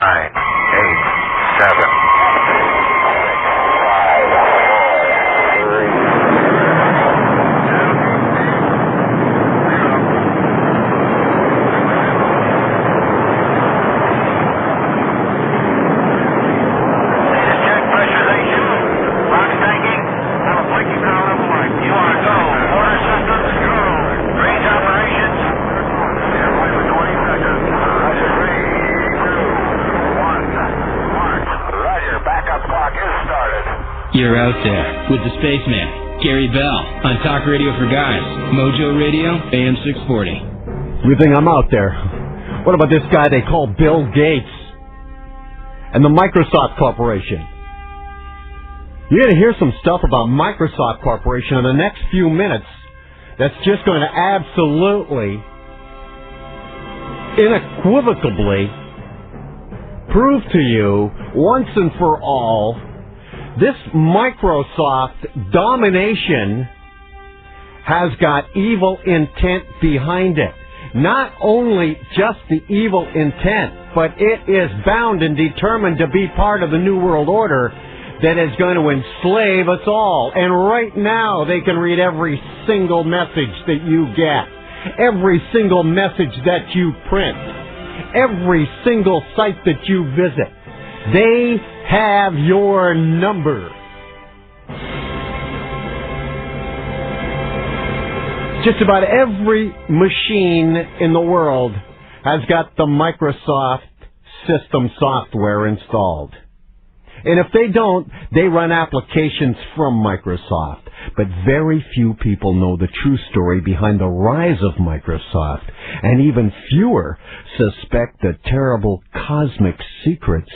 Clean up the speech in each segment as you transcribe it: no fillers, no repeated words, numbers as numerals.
9, 8, 7. You're out there with the Spaceman, Gary Bell, on Talk Radio for Guys, Mojo Radio, AM 640. You think I'm out there? What about this guy they call Bill Gates and the Microsoft Corporation? You're going to hear some stuff about Microsoft Corporation in the next few minutes that's just going to absolutely, unequivocally prove to you once and for all this Microsoft domination has got evil intent behind it. Not only just the evil intent, but it is bound and determined to be part of the New World Order that is going to enslave us all. And right now, they can read every single message that you get, every single message that you print, every single site that you visit. They have your number. Just about every machine in the world has got the Microsoft system software installed. And if they don't, they run applications from Microsoft. But very few people know the true story behind the rise of Microsoft. And even fewer suspect the terrible cosmic secrets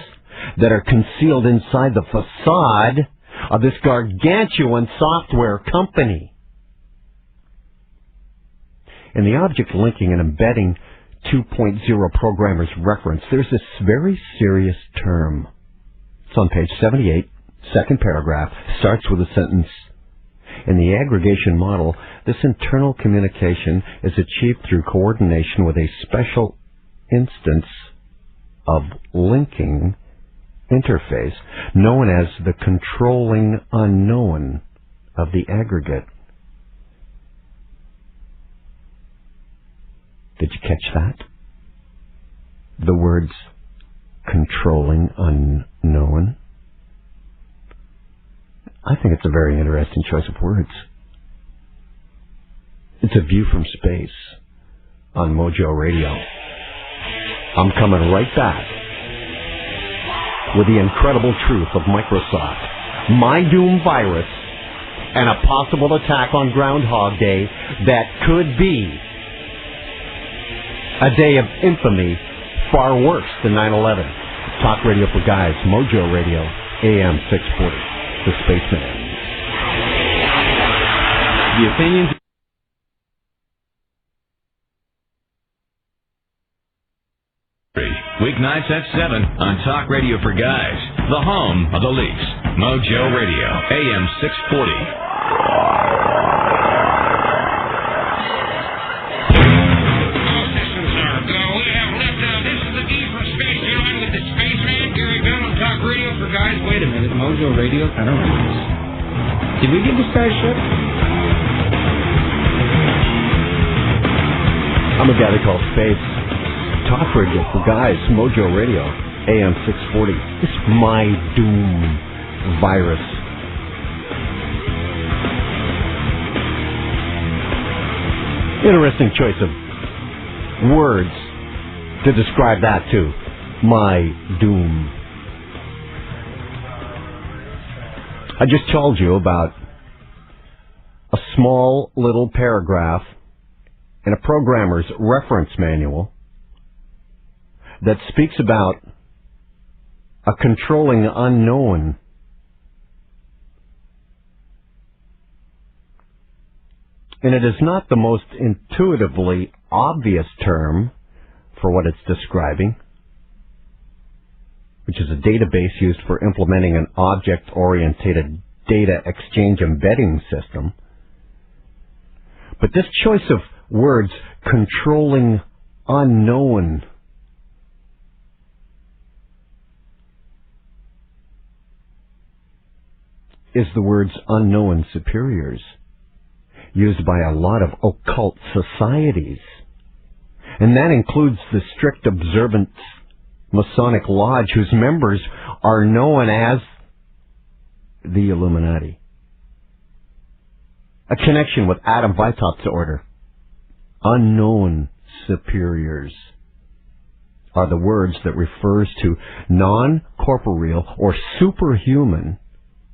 that are concealed inside the facade of this gargantuan software company. In the Object Linking and Embedding 2.0 Programmer's Reference, there's this very serious term. It's on page 78, second paragraph, starts with a sentence. In the aggregation model, this internal communication is achieved through coordination with a special instance of linking interface known as the controlling unknown of the aggregate. Did you catch that? The words controlling unknown. I think it's a very interesting choice of words. It's a view from space on Mojo Radio. I'm coming right back with the incredible truth of Microsoft, My Doom virus, and a possible attack on Groundhog Day that could be a day of infamy far worse than 9/11. Talk Radio for Guys, Mojo Radio, AM 640, The Spaceman. The opinions... Weeknights at 7 on Talk Radio for Guys, the home of the Leafs. Mojo Radio, AM 640. All systems are go. We have liftoff. This is the D from Space Airline with the Spaceman, Gary Bell on Talk Radio for Guys. Wait a minute, Mojo Radio? I don't know this. Did we get the Starship? I'm a guy they call Space. Talk Radio for Guys, Mojo Radio, AM 640. This My Doom virus. Interesting choice of words to describe that too. My Doom. I just told you about a small little paragraph in a programmer's reference manual that speaks about a controlling unknown. And it is not the most intuitively obvious term for what it's describing, which is a database used for implementing an object-oriented data exchange embedding system. But this choice of words, controlling unknown, is the words unknown superiors, used by a lot of occult societies. And that includes the strict observance Masonic Lodge, whose members are known as the Illuminati. A connection with Adam Weishaupt's order. Unknown superiors are the words that refers to non-corporeal or superhuman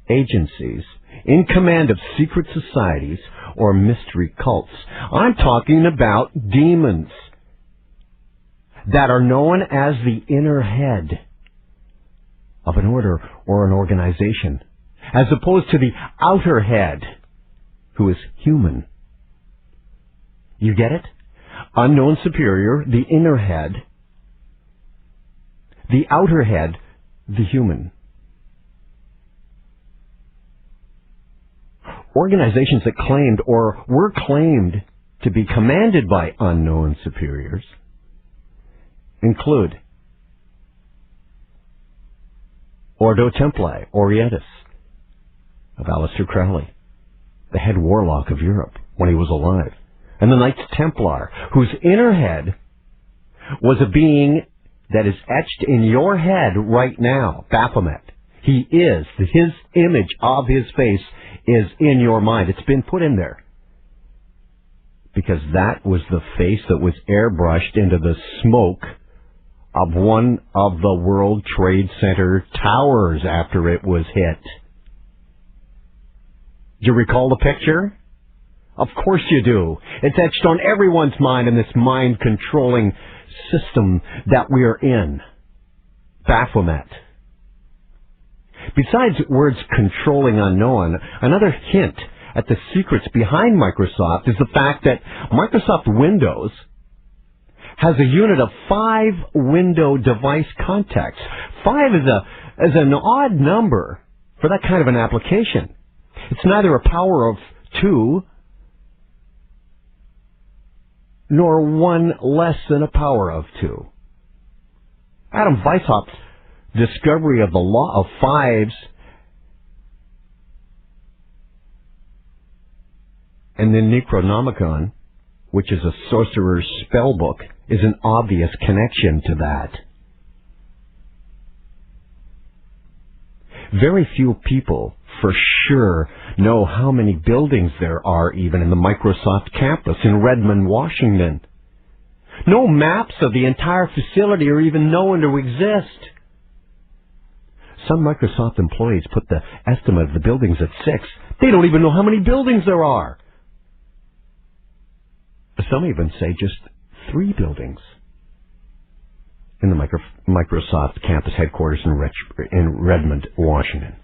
agencies in command of secret societies or mystery cults. I'm talking about demons that are known as the inner head of an order or an organization, as opposed to the outer head, who is human. You get it? Unknown superior, the inner head. The outer head, the human. Organizations that claimed or were claimed to be commanded by unknown superiors include Ordo Templi Orientis of Aleister Crowley, the head warlock of Europe when he was alive, and the Knights Templar, whose inner head was a being that is etched in your head right now, Baphomet. He is, his image of his face is in your mind. It's been put in there. Because that was the face that was airbrushed into the smoke of one of the World Trade Center towers after it was hit. Do you recall the picture? Of course you do. It's etched on everyone's mind in this mind-controlling system that we are in. Baphomet. Besides words controlling unknown, another hint at the secrets behind Microsoft is the fact that Microsoft Windows has a unit of 5 window device contacts. 5 is an odd number for that kind of an application. It's neither a power of 2 nor one less than a power of 2. Adam Weishaupt's discovery of the law of fives and the Necronomicon, which is a sorcerer's spell book, is an obvious connection to that. Very few people, for sure, know how many buildings there are even in the Microsoft campus in Redmond, Washington. No maps of the entire facility are even known to exist. Some Microsoft employees put the estimate of the buildings at 6. They don't even know how many buildings there are. Some even say just 3 buildings in the Microsoft campus headquarters in Redmond, Washington.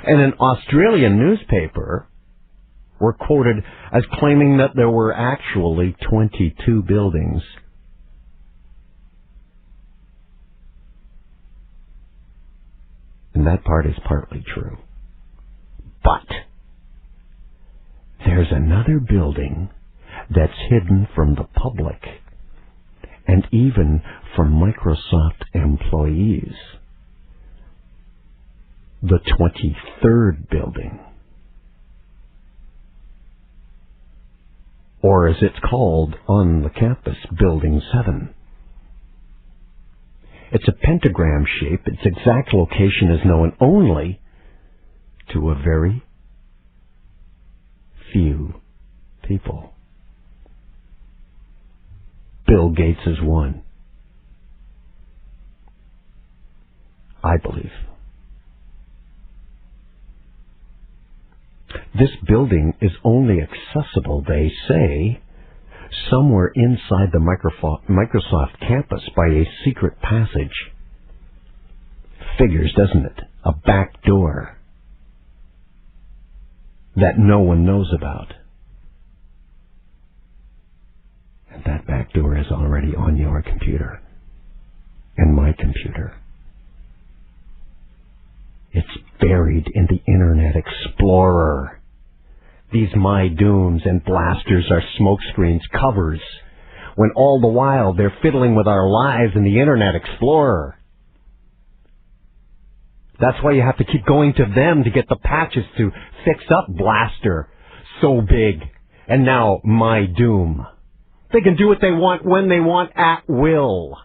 And an Australian newspaper were quoted as claiming that there were actually 22 buildings. And that part is partly true. But there's another building that's hidden from the public and even from Microsoft employees. The 23rd building. Or as it's called on the campus, Building 7. It's a pentagram shape. Its exact location is known only to a very few people. Bill Gates is one. I believe. This building is only accessible, they say, somewhere inside the Microsoft campus by a secret passage. Figures, doesn't it? A back door that no one knows about. And that back door is already on your computer and my computer. It's buried in the Internet Explorer. These My Dooms and blasters are smokescreens, covers, when all the while they're fiddling with our lives in the Internet Explorer. That's why you have to keep going to them to get the patches to fix up Blaster, So Big, and now My Doom. They can do what they want when they want at will.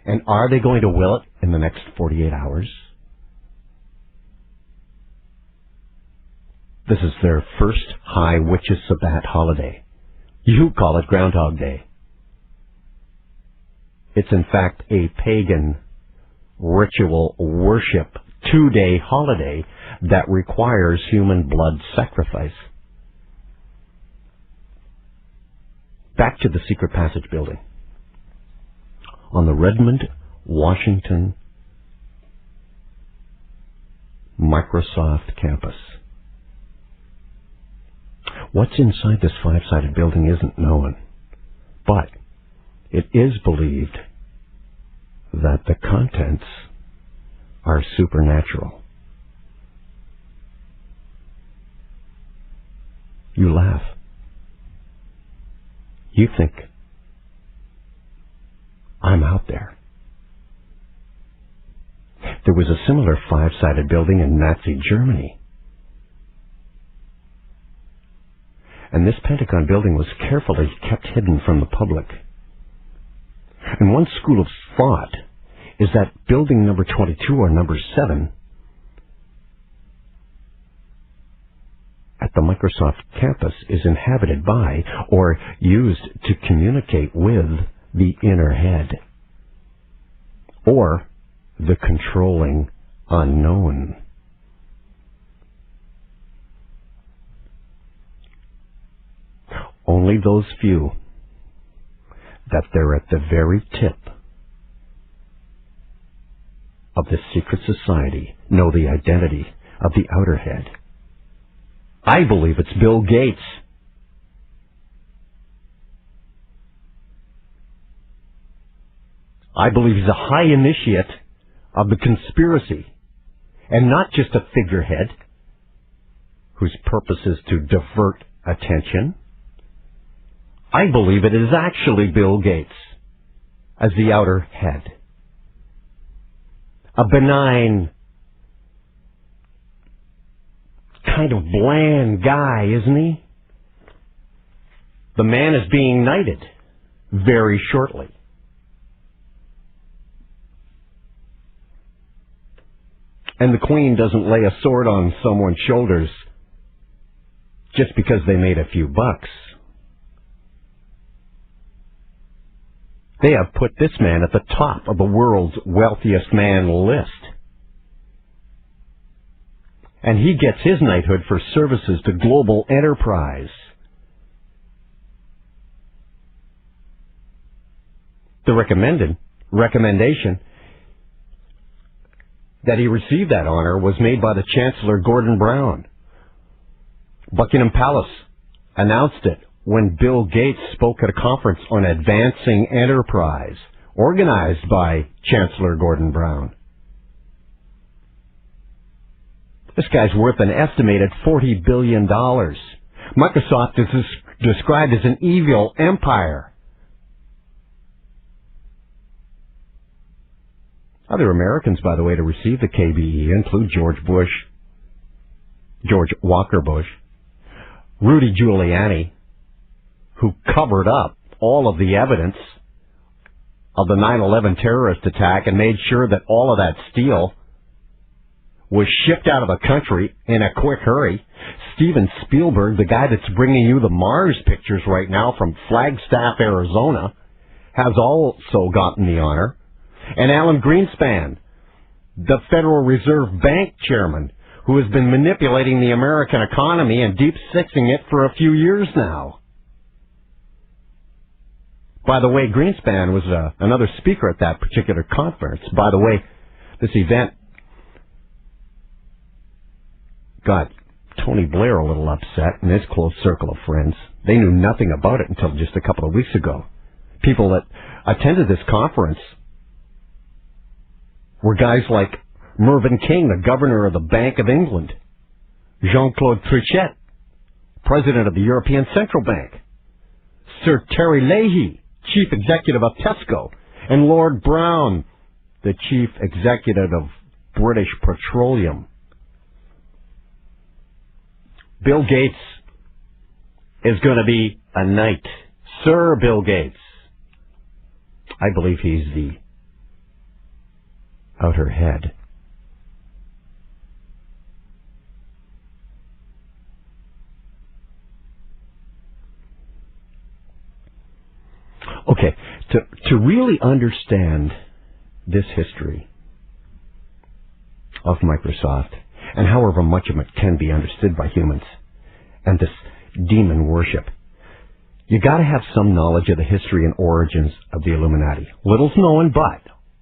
And are they going to will it in the next 48 hours? This is their first High Witches Sabbat holiday. You call it Groundhog Day. It's in fact a pagan ritual worship 2-day holiday that requires human blood sacrifice. Back to the secret passage building. On the Redmond, Washington, Microsoft campus. What's inside this 5-sided building isn't known, but it is believed that the contents are supernatural. You laugh. You think, I'm out there. There was a similar 5-sided building in Nazi Germany. And this Pentagon building was carefully kept hidden from the public. And one school of thought is that building number 22 or number 7 at the Microsoft campus is inhabited by or used to communicate with the inner head or the controlling unknown. Only those few that they're at the very tip of the secret society know the identity of the outer head. I believe it's Bill Gates. I believe he's a high initiate of the conspiracy, and not just a figurehead whose purpose is to divert attention. I believe it is actually Bill Gates as the outer head. A benign, kind of bland guy, isn't he? The man is being knighted very shortly. And the Queen doesn't lay a sword on someone's shoulders just because they made a few bucks. They have put this man at the top of the world's wealthiest man list. And he gets his knighthood for services to global enterprise. The recommendation that he receive that honor was made by the Chancellor Gordon Brown. Buckingham Palace announced it when Bill Gates spoke at a conference on advancing enterprise, organized by Chancellor Gordon Brown. This guy's worth an estimated $40 billion. Microsoft is described as an evil empire. Other Americans, by the way, to receive the KBE include George Walker Bush, Rudy Giuliani, who covered up all of the evidence of the 9/11 terrorist attack and made sure that all of that steel was shipped out of the country in a quick hurry. Steven Spielberg, the guy that's bringing you the Mars pictures right now from Flagstaff, Arizona, has also gotten the honor. And Alan Greenspan, the Federal Reserve Bank chairman, who has been manipulating the American economy and deep-sixing it for a few years now. By the way, Greenspan was another speaker at that particular conference. By the way, this event got Tony Blair a little upset and his close circle of friends. They knew nothing about it until just a couple of weeks ago. People that attended this conference were guys like Mervyn King, the governor of the Bank of England, Jean-Claude Trichet, president of the European Central Bank, Sir Terry Leahy, chief executive of Tesco, and Lord Brown, the chief executive of British Petroleum. Bill Gates is going to be a knight. Sir Bill Gates. I believe he's the outer head. Okay, to really understand this history of Microsoft, and however much of it can be understood by humans, and this demon worship, you got to have some knowledge of the history and origins of the Illuminati. Little's known, but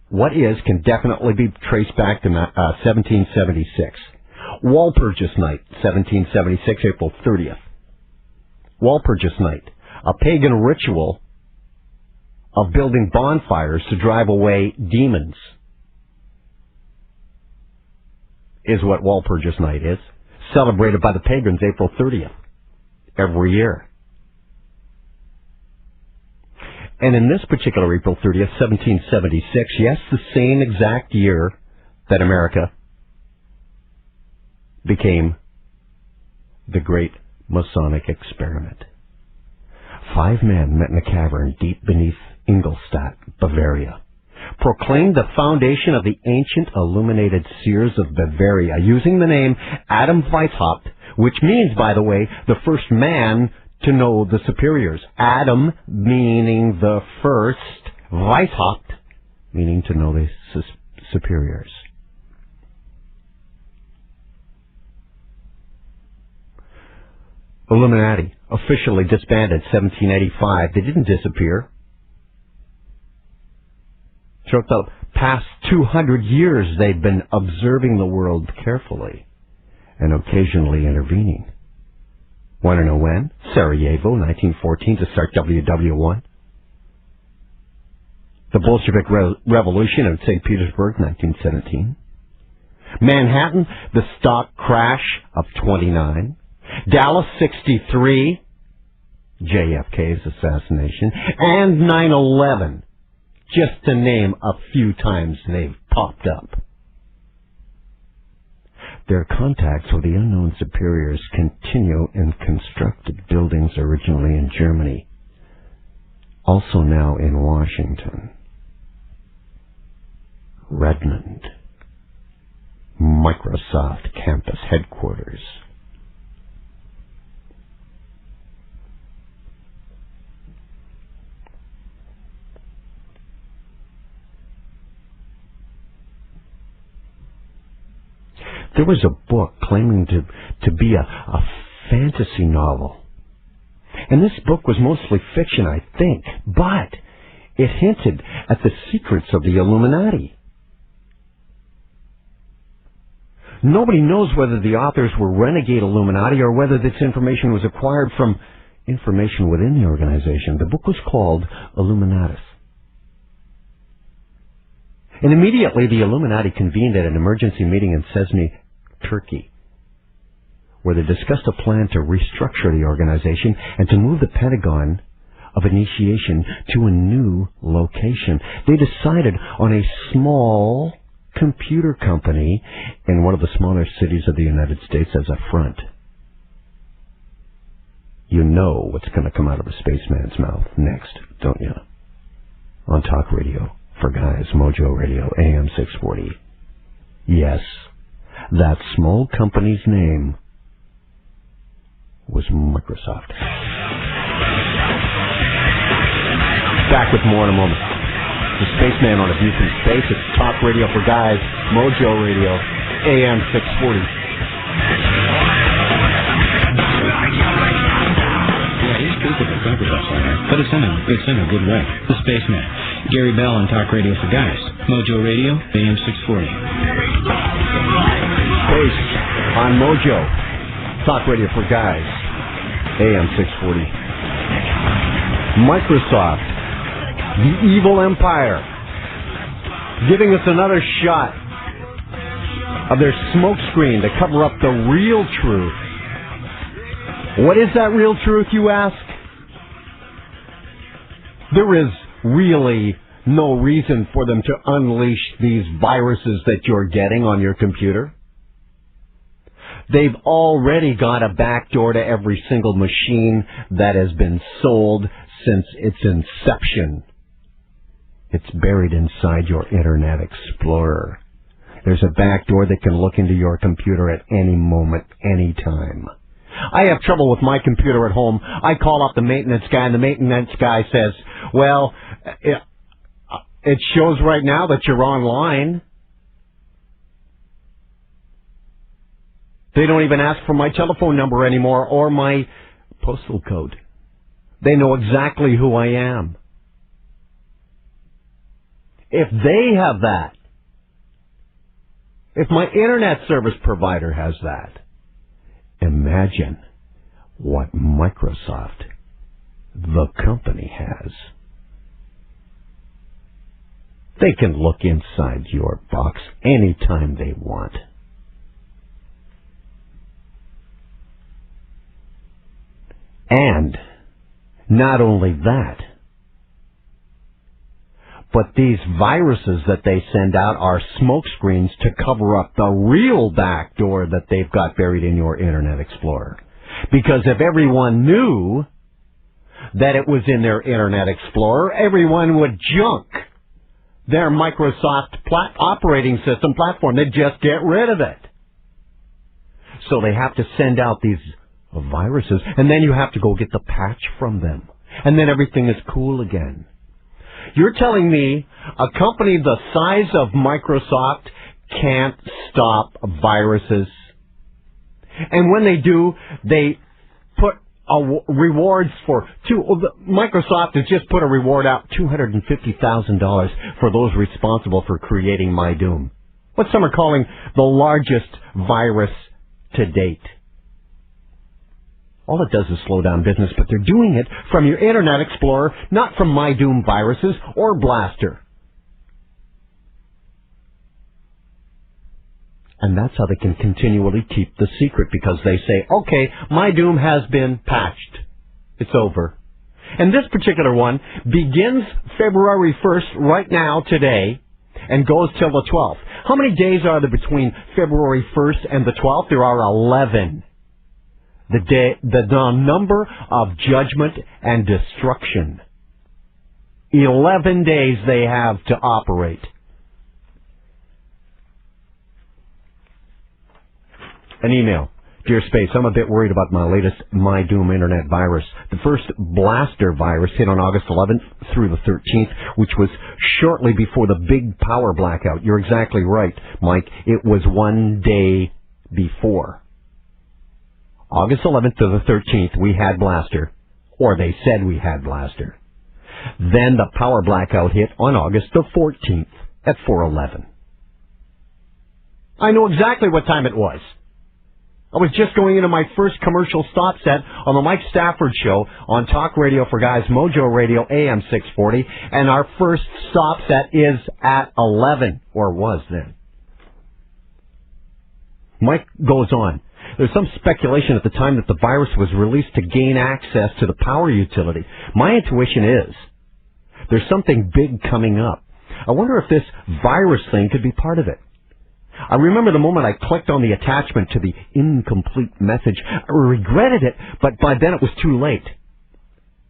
what is can definitely be traced back to 1776. Walpurgis Night, 1776, April 30th. Walpurgis Night, a pagan ritual of building bonfires to drive away demons, is what Walpurgis Night is, celebrated by the pagans April 30th every year. And in this particular April 30th, 1776, yes, the same exact year that America became the Great Masonic Experiment. 5 men met in a cavern deep beneath Ingolstadt, Bavaria, proclaimed the foundation of the ancient illuminated seers of Bavaria using the name Adam Weishaupt, which means, by the way, the first man to know the superiors. Adam meaning the first, Weishaupt meaning to know the superiors. Illuminati officially disbanded 1785. They didn't disappear. Throughout the past 200 years, they've been observing the world carefully and occasionally intervening. Want to know when? Sarajevo, 1914, to start WW1. The Bolshevik Revolution in St. Petersburg, 1917. Manhattan, the stock crash of 29. Dallas, 63. JFK's assassination. And 9/11. Just to name a few times they've popped up. Their contacts with the unknown superiors continue in constructed buildings originally in Germany, also now in Washington, Redmond, Microsoft campus headquarters. There was a book claiming to be a fantasy novel. And this book was mostly fiction, I think, but it hinted at the secrets of the Illuminati. Nobody knows whether the authors were renegade Illuminati or whether this information was acquired from information within the organization. The book was called Illuminatus. And immediately the Illuminati convened at an emergency meeting in Cesny, Turkey, where they discussed a plan to restructure the organization and to move the Pentagon of initiation to a new location. They decided on a small computer company in one of the smaller cities of the United States as a front. You know what's going to come out of a spaceman's mouth next, don't you? On Talk Radio for Guys, Mojo Radio, AM 640. Yes, that small company's name was Microsoft. Back with more in a moment. The Spaceman on a View from Space. It's Talk Radio for Guys, Mojo Radio, AM 640. Yeah, he's stupid to talk about something, but it's in a good way. The Spaceman, Gary Bell on Talk Radio for Guys, Mojo Radio, AM 640. Space on Mojo, Talk Radio for Guys, AM 640. Microsoft, the evil empire, giving us another shot of their smokescreen to cover up the real truth. What is that real truth, you ask? There is really no reason for them to unleash these viruses that you're getting on your computer. They've already got a backdoor to every single machine that has been sold since its inception. It's buried inside your Internet Explorer. There's a backdoor that can look into your computer at any moment, any time. I have trouble with my computer at home. I call up the maintenance guy, and the maintenance guy says, well, it shows right now that you're online. They don't even ask for my telephone number anymore or my postal code. They know exactly who I am. If they have that, if my internet service provider has that, imagine what Microsoft, the company, has. They can look inside your box anytime they want. And not only that, but these viruses that they send out are smoke screens to cover up the real backdoor that they've got buried in your Internet Explorer. Because if everyone knew that it was in their Internet Explorer, everyone would junk their Microsoft operating system platform. They'd just get rid of it. So they have to send out these viruses, and then you have to go get the patch from them. And then everything is cool again. You're telling me a company the size of Microsoft can't stop viruses? And when they do, they put rewards for Microsoft has just put a reward out, $250,000 for those responsible for creating My Doom. What some are calling the largest virus to date. All it does is slow down business, but they're doing it from your Internet Explorer, not from My Doom viruses or Blaster. And that's how they can continually keep the secret, because they say, okay, My Doom has been patched. It's over. And this particular one begins February 1st, right now, today, and goes till the 12th. How many days are there between February 1st and the 12th? There are 11. The number of judgment and destruction. 11 days they have to operate. An email. Dear Space, I'm a bit worried about my latest My Doom internet virus. The first Blaster virus hit on August 11th through the 13th, which was shortly before the big power blackout. You're exactly right, Mike. It was one day before. August 11th to the 13th, we had Blaster, or they said we had Blaster. Then the power blackout hit on August the 14th at 4:11. I know exactly what time it was. I was just going into my first commercial stop set on the Mike Stafford Show on Talk Radio for Guys, Mojo Radio, AM 640, and our first stop set is at 11, or was then. Mike goes on. There's some speculation at the time that the virus was released to gain access to the power utility. My intuition is there's something big coming up. I wonder if this virus thing could be part of it. I remember the moment I clicked on the attachment to the incomplete message. I regretted it, but by then it was too late.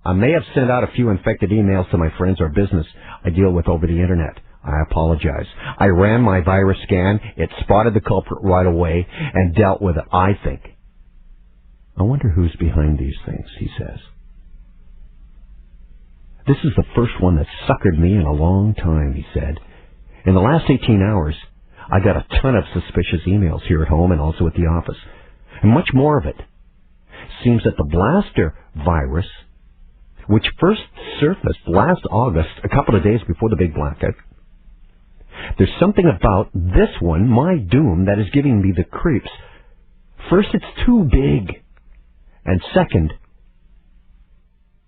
I may have sent out a few infected emails to my friends or business I deal with over the Internet. I apologize. I ran my virus scan, it spotted the culprit right away, and dealt with it, I think. I wonder who's behind these things, he says. This is the first one that suckered me in a long time, he said. In the last 18 hours, I got a ton of suspicious emails here at home and also at the office. And much more of it. Seems that the Blaster virus, which first surfaced last August, a couple of days before the big blackout, there's something about this one, My Doom, that is giving me the creeps. First, it's too big. And second,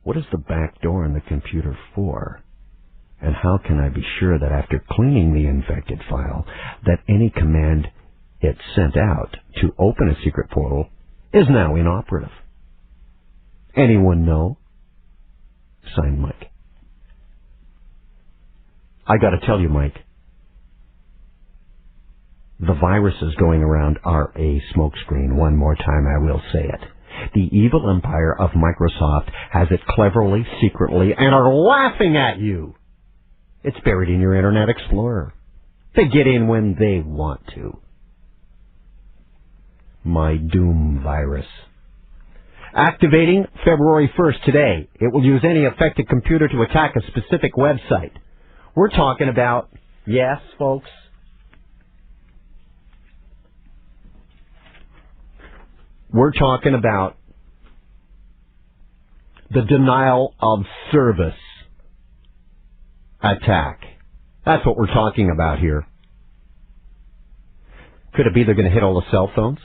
what is the back door in the computer for? And how can I be sure that after cleaning the infected file, that any command it sent out to open a secret portal is now inoperative? Anyone know? Signed, Mike. I got to tell you, Mike, the viruses going around are a smokescreen. One more time, I will say it. The evil empire of Microsoft has it cleverly, secretly, and are laughing at you. It's buried in your Internet Explorer. They get in when they want to. My Doom virus. Activating February 1st today. It will use any affected computer to attack a specific website. We're talking about, yes, folks, we're talking about the denial of service attack. That's what we're talking about here. Could it be they're going to hit all the cell phones?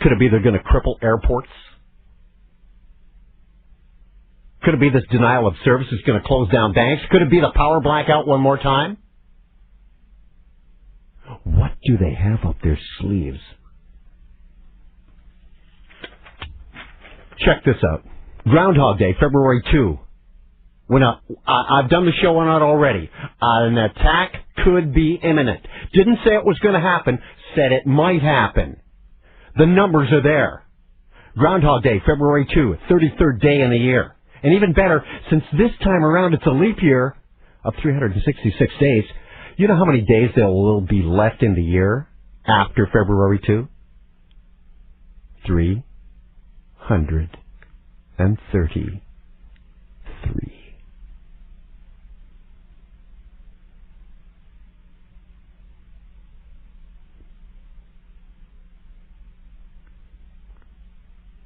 Could it be they're going to cripple airports? Could it be this denial of service is going to close down banks? Could it be the power blackout one more time? What do they have up their sleeves? Check this out. Groundhog Day, February 2. I've done the show on it already. An attack could be imminent. Didn't say it was going to happen, said it might happen. The numbers are there. Groundhog Day, February 2, 33rd day in the year. And even better, since this time around it's a leap year of 366 days, you know how many days there will be left in the year after February 2? 333.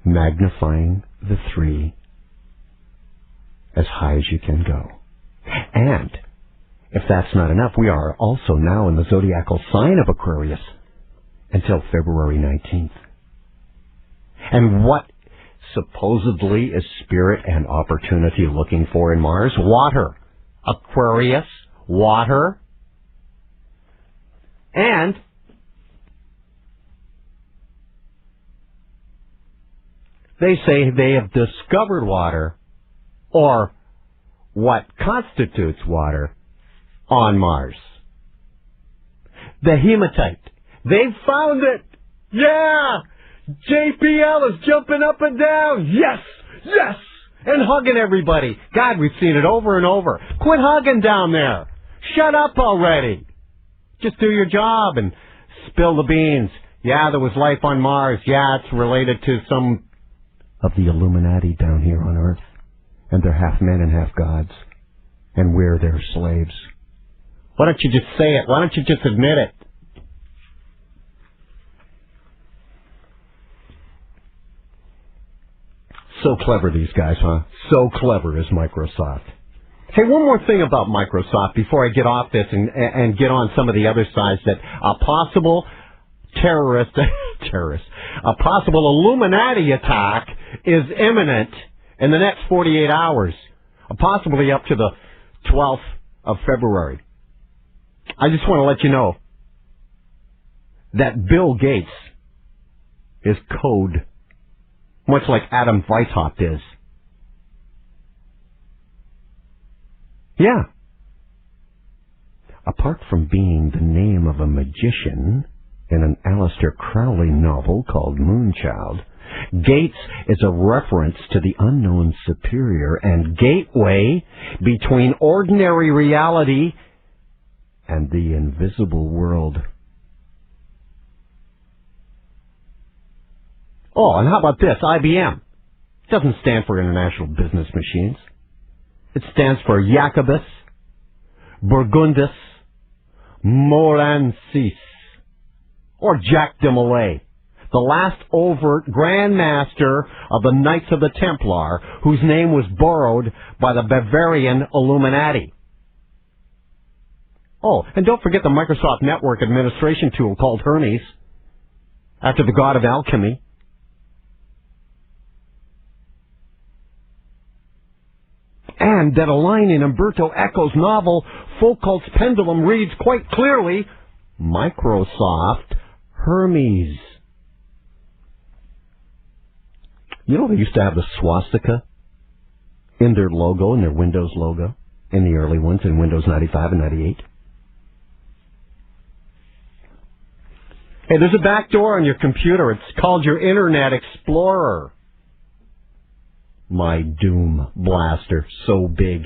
Magnifying the 3 as high as you can go. And if that's not enough, we are also now in the zodiacal sign of Aquarius until February 19th. And what supposedly is spirit and opportunity looking for in Mars? Water. Aquarius, water. And they say they have discovered water, or what constitutes water, on Mars. The hematite. They've found it! Yeah! JPL is jumping up and down! Yes! Yes! And hugging everybody. God, we've seen it over and over. Quit hugging down there! Shut up already! Just do your job and spill the beans. Yeah, there was life on Mars. Yeah, it's related to some of the Illuminati down here on Earth. And they're half men and half gods. And we're their slaves. Why don't you just say it? Why don't you just admit it? So clever, these guys, huh? So clever is Microsoft. Hey, one more thing about Microsoft before I get off this and get on some of the other sides, that a possible a possible Illuminati attack is imminent in the next 48 hours, possibly up to the 12th of February. I just want to let you know that Bill Gates is code, much like Adam Weishaupt is. Yeah. Apart from being the name of a magician in an Aleister Crowley novel called Moonchild, Gates is a reference to the unknown superior and gateway between ordinary reality and the invisible world. Oh, and how about this? IBM. It doesn't stand for International Business Machines. It stands for Jacobus Burgundus Morancis, or Jacques de Molay, the last overt Grand Master of the Knights of the Templar, whose name was borrowed by the Bavarian Illuminati. Oh, and don't forget the Microsoft Network administration tool called Hermes, after the god of alchemy. And that a line in Umberto Eco's novel, Foucault's Pendulum, reads quite clearly, Microsoft Hermes. You know they used to have the swastika in their logo, in their Windows logo, in the early ones, in Windows 95 and 98. Hey, there's a back door on your computer. It's called your Internet Explorer. My doom blaster, so big.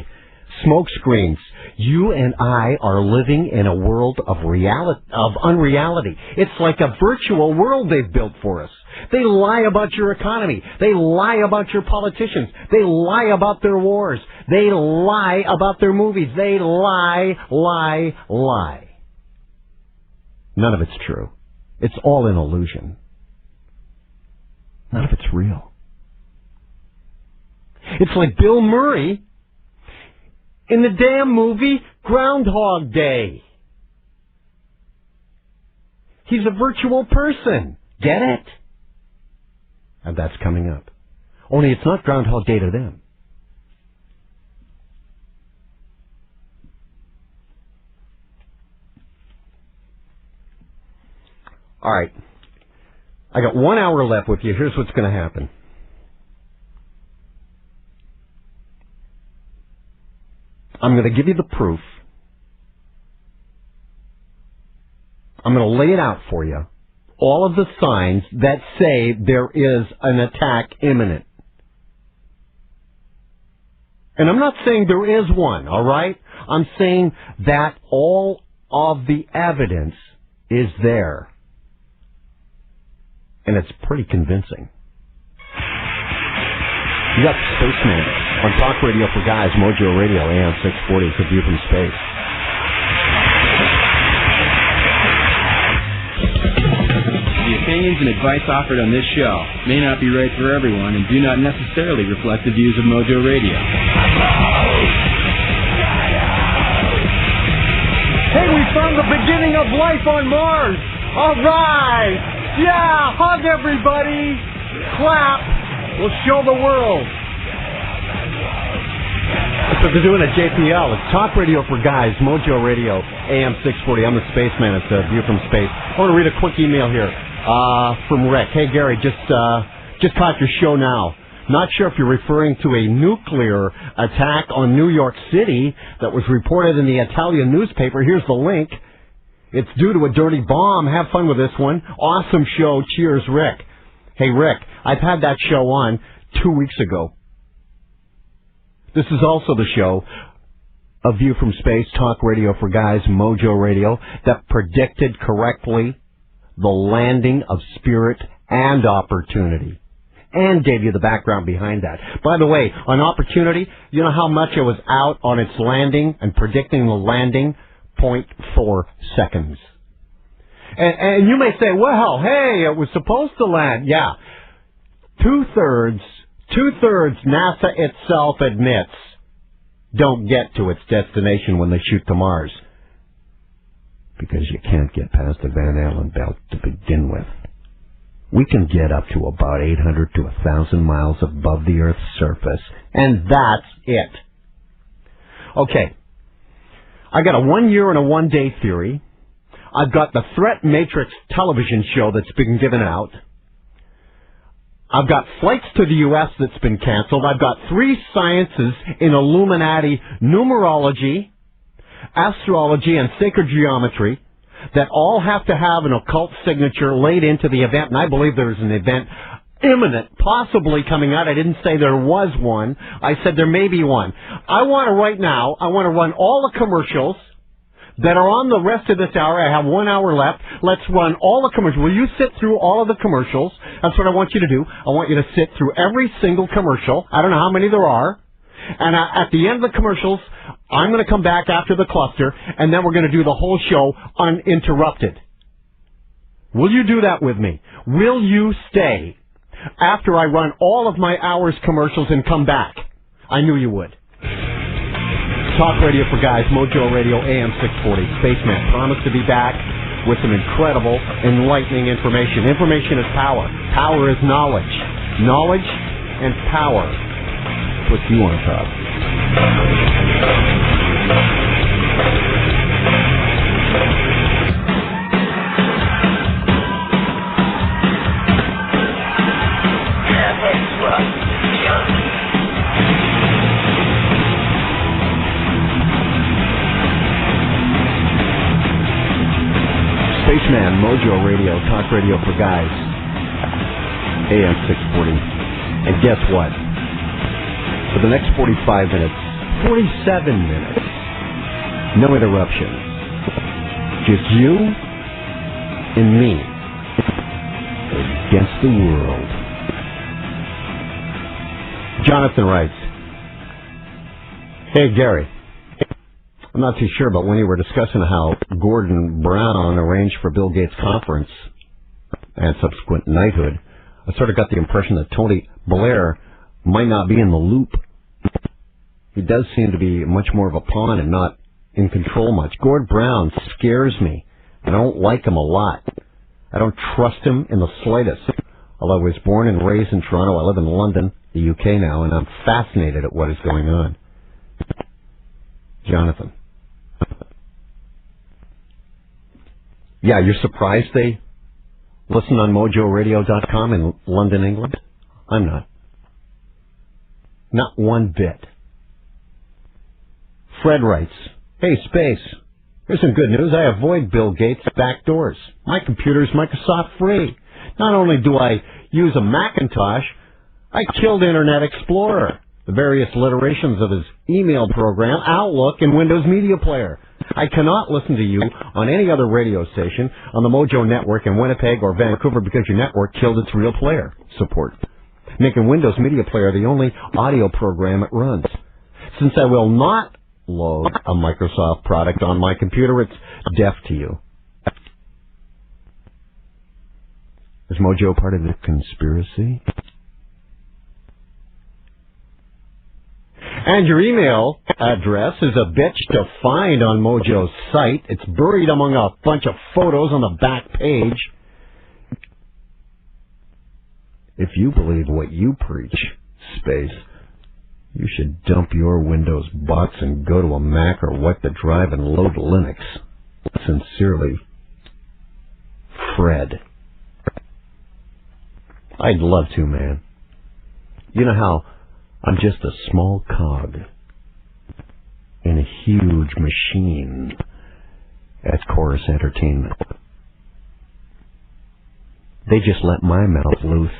Smoke screens. You and I are living in a world of unreality. It's like a virtual world they've built for us. They lie about your economy. They lie about your politicians. They lie about their wars. They lie about their movies. They lie. None of it's true. It's all an illusion. None of it's real. It's like Bill Murray in the damn movie Groundhog Day. He's a virtual person. Get it? And that's coming up. Only it's not Groundhog Day to them. All right. I got 1 hour left with you. Here's what's going to happen. I'm going to give you the proof. I'm going to lay it out for you. All of the signs that say there is an attack imminent. And I'm not saying there is one, all right? I'm saying that all of the evidence is there. And it's pretty convincing. You got Spaceman on Talk Radio for Guys, Mojo Radio, AM 640. It's a view from space. The opinions and advice offered on this show may not be right for everyone and do not necessarily reflect the views of Mojo Radio. Hey, we found the beginning of life on Mars. All right. Yeah, hug everybody. Clap. We'll show the world. That's what they're doing at JPL. It's Talk Radio for Guys, Mojo Radio, AM 640. I'm the Spaceman. It's a view from space. I want to read a quick email here from Rick. Hey, Gary, just caught your show now. Not sure if you're referring to a nuclear attack on New York City that was reported in the Italian newspaper. Here's the link. It's due to a dirty bomb. Have fun with this one. Awesome show. Cheers, Rick. Hey, Rick, I've had that show on 2 weeks ago. This is also the show, A View from Space, Talk Radio for Guys, Mojo Radio, that predicted correctly the landing of Spirit and Opportunity, and gave you the background behind that. By the way, on Opportunity, you know how much I was out on its landing and predicting the landing? 0.4 seconds. And you may say, well, hey, it was supposed to land. Yeah. Two-thirds NASA itself admits don't get to its destination when they shoot to Mars. Because you can't get past the Van Allen belt to begin with. We can get up to about 800 to 1,000 miles above the Earth's surface, and that's it. Okay. I got a 1 year and a 1 day theory. I've got the Threat Matrix television show that's been given out. I've got flights to the U.S. that's been canceled. I've got 3 sciences in Illuminati numerology, astrology, and sacred geometry that all have to have an occult signature laid into the event, and I believe there's an event imminent, possibly coming out. I didn't say there was one. I said there may be one. I want to run all the commercials that are on the rest of this hour. I have 1 hour left. Let's run all the commercials. Will you sit through all of the commercials? That's what I want you to do. I want you to sit through every single commercial. I don't know how many there are. And at the end of the commercials, I'm going to come back after the cluster, and then we're going to do the whole show uninterrupted. Will you do that with me? Will you stay after I run all of my hours commercials and come back? I knew you would. Talk Radio for Guys, Mojo Radio, AM 640. Spaceman promised to be back with some incredible, enlightening information. Information is power. Power is knowledge. Knowledge and power. That's what you want to talk. Spaceman, Mojo Radio, talk radio for guys. AM 640. And guess what? For the next 45 minutes, 47 minutes, no interruption. Just you and me against the world. Jonathan writes, hey, Gary. I'm not too sure, but when you were discussing how Gordon Brown arranged for Bill Gates' conference and subsequent knighthood, I sort of got the impression that Tony Blair might not be in the loop. He does seem to be much more of a pawn and not in control much. Gord Brown scares me. I don't like him a lot. I don't trust him in the slightest. Although I was born and raised in Toronto, I live in London, the UK now, and I'm fascinated at what is going on. Jonathan. Yeah, you're surprised they listen on mojoradio.com in London, England? I'm not. Not one bit. Fred writes, hey, Space, here's some good news. I avoid Bill Gates' back doors. My computer's Microsoft free. Not only do I use a Macintosh, I killed Internet Explorer, the various iterations of his email program, Outlook, and Windows Media Player. I cannot listen to you on any other radio station on the Mojo Network in Winnipeg or Vancouver because your network killed its real player support, making Windows Media Player the only audio program it runs. Since I will not load a Microsoft product on my computer, it's deaf to you. Is Mojo part of the conspiracy? And your email address is a bitch to find on Mojo's site. It's buried among a bunch of photos on the back page. If you believe what you preach, Space, you should dump your Windows box and go to a Mac or wipe the drive and load Linux. Sincerely, Fred. I'd love to, man. You know how I'm just a small cog in a huge machine at Chorus Entertainment. They just let my mouth loose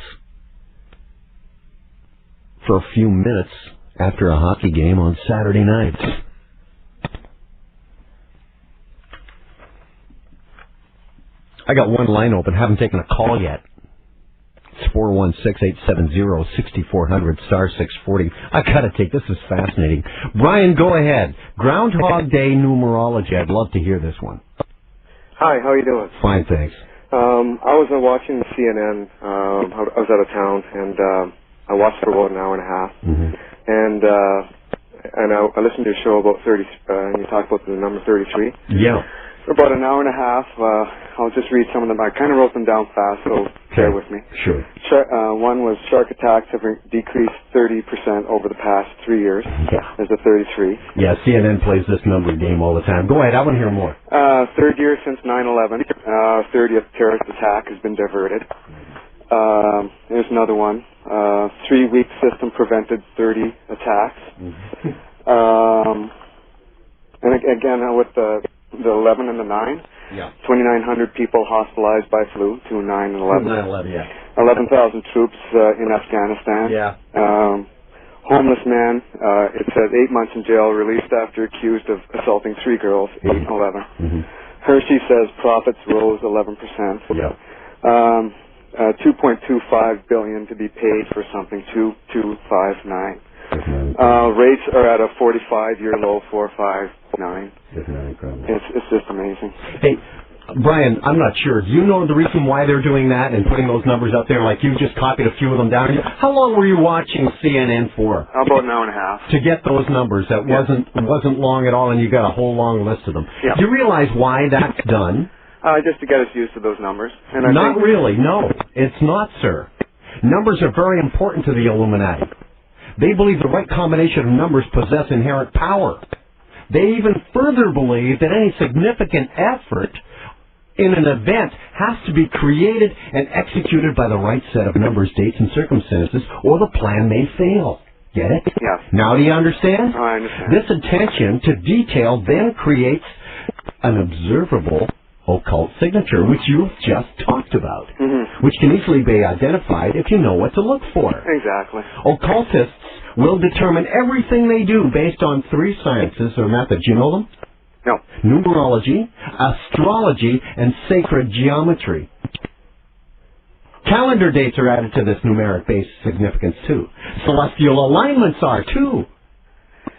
for a few minutes after a hockey game on Saturday nights. I got one line open, haven't taken a call yet. It's 416-870-6400, star 640. I gotta take, this is fascinating. Brian, go ahead. Groundhog Day numerology. I'd love to hear this one. Hi, how are you doing? Fine, thanks. I was watching CNN. I was out of town, and I watched for about an hour and a half. Mm-hmm. And I listened to your show about 30, and you talked about the number 33. Yeah. For about an hour and a half, I'll just read some of them. I kind of wrote them down fast, so bear with me. Sure. One was shark attacks have decreased 30% over the past 3 years. Yeah. There's a 33. Yeah, CNN plays this number game all the time. Go ahead, I want to hear more. Third year since 9/11. 30th terrorist attack has been diverted. There's another one. 3-week system prevented 30 attacks. Mm-hmm. And again, with the 11 and the 9, yeah. 2,900 people hospitalized by flu, 9 and 11. 9/11, yeah. 11,000 troops in Afghanistan. Yeah. Homeless man, it says 8 months in jail, released after accused of assaulting 3 girls, 8 and 11. Mm-hmm. Hershey says profits rose 11%. Yeah. 2.25 billion to be paid for something, 2,259. Rates are at a 45-year low, 459. It's just amazing. Hey, Brian, I'm not sure. Do you know the reason why they're doing that and putting those numbers up there? Like you just copied a few of them down. How long were you watching CNN for? About an hour and a half. To get those numbers. That wasn't long at all, and you got a whole long list of them. Yeah. Do you realize why that's done? Just to get us used to those numbers. And Not really, no. It's not, sir. Numbers are very important to the Illuminati. They believe the right combination of numbers possess inherent power. They even further believe that any significant effort in an event has to be created and executed by the right set of numbers, dates, and circumstances, or the plan may fail. Get it? Yeah. Now do you understand? I understand. This attention to detail then creates an observable occult signature, which you've just talked about, Mm-hmm. which can easily be identified if you know what to look for. Exactly. Occultists will determine everything they do based on three sciences or methods. You know them? No. Numerology, astrology, and sacred geometry. Calendar dates are added to this numeric-based significance, too. Celestial alignments are, too.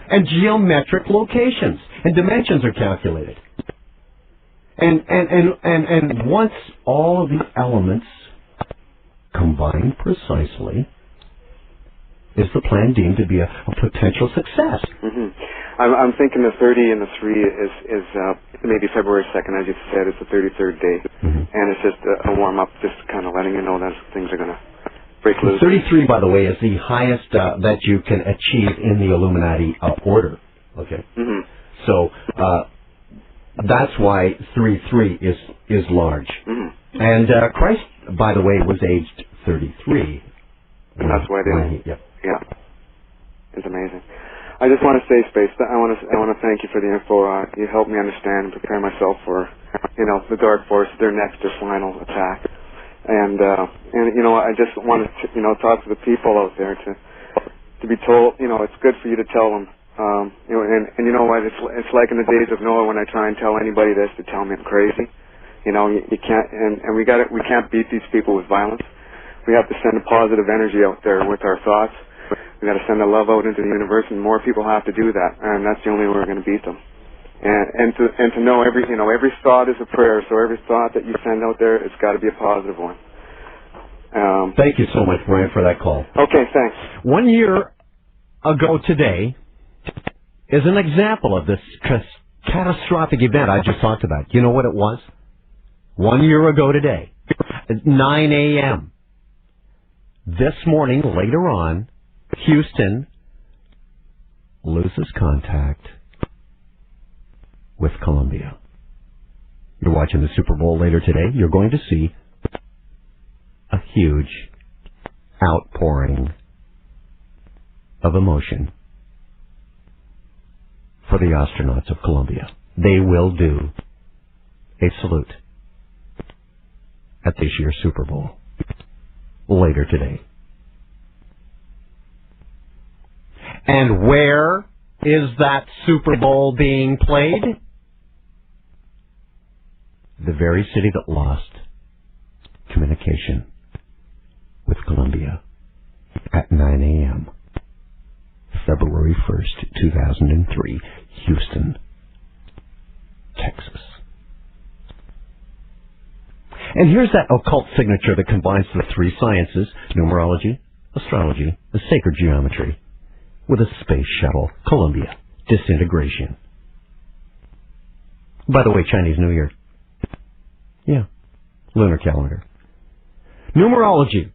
And geometric locations and dimensions are calculated. And once all of the elements combine precisely, is the plan deemed to be a potential success? Mm-hmm. I'm thinking the 30 and the 3 is maybe February 2nd, as you said. It's the 33rd day, and it's just a warm up, just kind of letting you know that things are going to break loose. 33, by the way, is the highest that you can achieve in the Illuminati order. Okay. Mm-hmm. So that's why 33 is large. Mm-hmm. And Christ, by the way, was aged 33. And that's why they. Yep. Yeah. It's amazing. I just want to say, Space, I want to thank you for the info. You helped me understand and prepare myself for, the dark force, their next or final attack. And I just want to, talk to the people out there to be told, it's good for you to tell them. And you know what? It's like in the days of Noah when I try and tell anybody this to tell me I'm crazy. You can't, and we can't beat these people with violence. We have to send a positive energy out there with our thoughts. We got to send the love out into the universe, and more people have to do that, and that's the only way we're going to beat them. And to know every thought is a prayer. So every thought that you send out there, it's got to be a positive one. Thank you so much, Brian, for that call. Okay, thanks. 1 year ago today is an example of this catastrophic event I just talked about. You know what it was? 1 year ago today, at 9 a.m. This morning, later on, Houston loses contact with Columbia. You're watching the Super Bowl later today. You're going to see a huge outpouring of emotion for the astronauts of Columbia. They will do a salute at this year's Super Bowl later today. And where is that Super Bowl being played? The very city that lost communication with Columbia at 9 a.m. February 1st, 2003, Houston, Texas. And here's that occult signature that combines the three sciences, numerology, astrology, and sacred geometry, with a space shuttle, Columbia, disintegration. By the way, Chinese New Year. Yeah, lunar calendar. Numerology.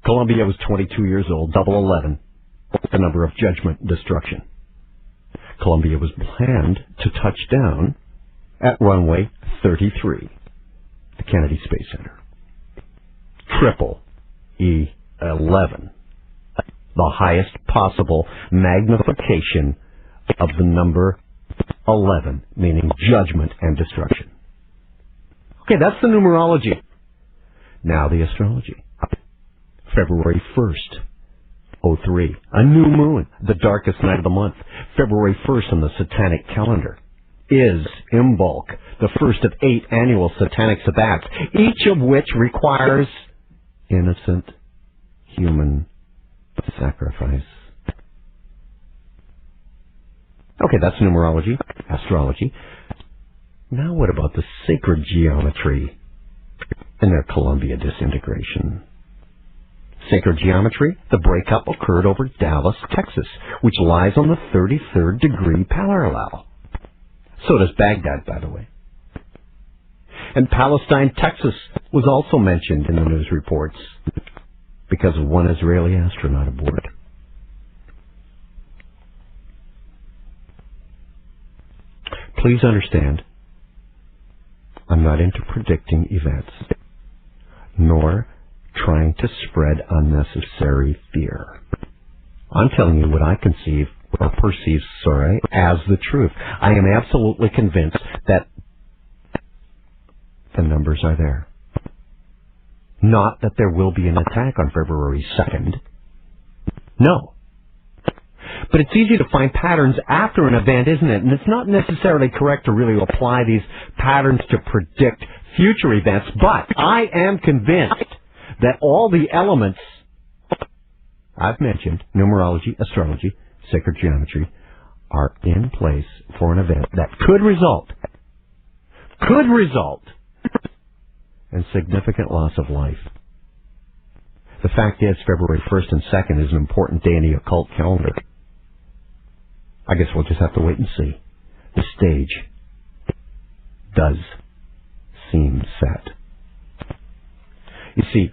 Columbia was 22 years old, double 11, the number of judgment and destruction. Columbia was planned to touch down at runway 33, the Kennedy Space Center. Triple E11, the highest possible magnification of the number 11, meaning judgment and destruction. Okay, that's the numerology. Now the astrology. February 1st, 03, a new moon, the darkest night of the month. February 1st on the satanic calendar is Imbolc, the first of 8 annual satanic sabbats, each of which requires innocent human sacrifice. Okay, that's numerology, astrology. Now what about the sacred geometry and their Columbia disintegration? Sacred geometry, the breakup occurred over Dallas, Texas, which lies on the 33rd degree parallel. So does Baghdad, by the way. And Palestine, Texas was also mentioned in the news reports because of one Israeli astronaut aboard. Please understand, I'm not into predicting events, nor trying to spread unnecessary fear. I'm telling you what I conceive or perceives, as the truth. I am absolutely convinced that the numbers are there. Not that there will be an attack on February 2nd. No. But it's easy to find patterns after an event, isn't it? And it's not necessarily correct to really apply these patterns to predict future events, but I am convinced that all the elements I've mentioned, numerology, astrology, sacred geometry, are in place for an event that could result in significant loss of life. The fact is, February 1st and 2nd is an important day in the occult calendar. I guess we'll just have to wait and see. The stage does seem set. You see,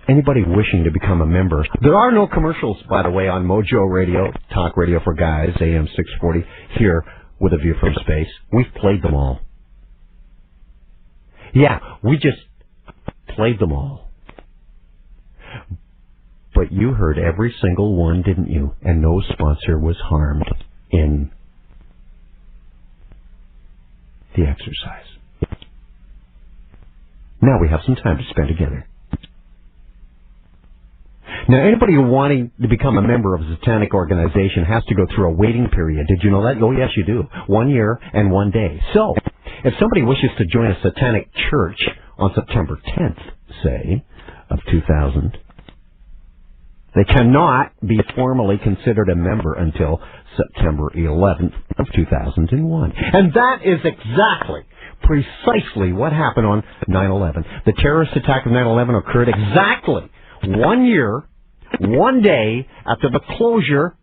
anybody wishing to become a member, there are no commercials, by the way, on Mojo Radio, Talk Radio for Guys, AM 640, here with A View from Space. We've played them all. Yeah, we just played them all. But you heard every single one, didn't you? And no sponsor was harmed in the exercise. Now we have some time to spend together. Now, anybody wanting to become a member of a satanic organization has to go through a waiting period. Did you know that? Oh, yes, you do. 1 year and 1 day. So, if somebody wishes to join a satanic church on September 10th, say, of 2000, they cannot be formally considered a member until September 11th of 2001. And that is precisely what happened on 9/11. The terrorist attack of 9/11 occurred exactly 1 year, 1 day after the closure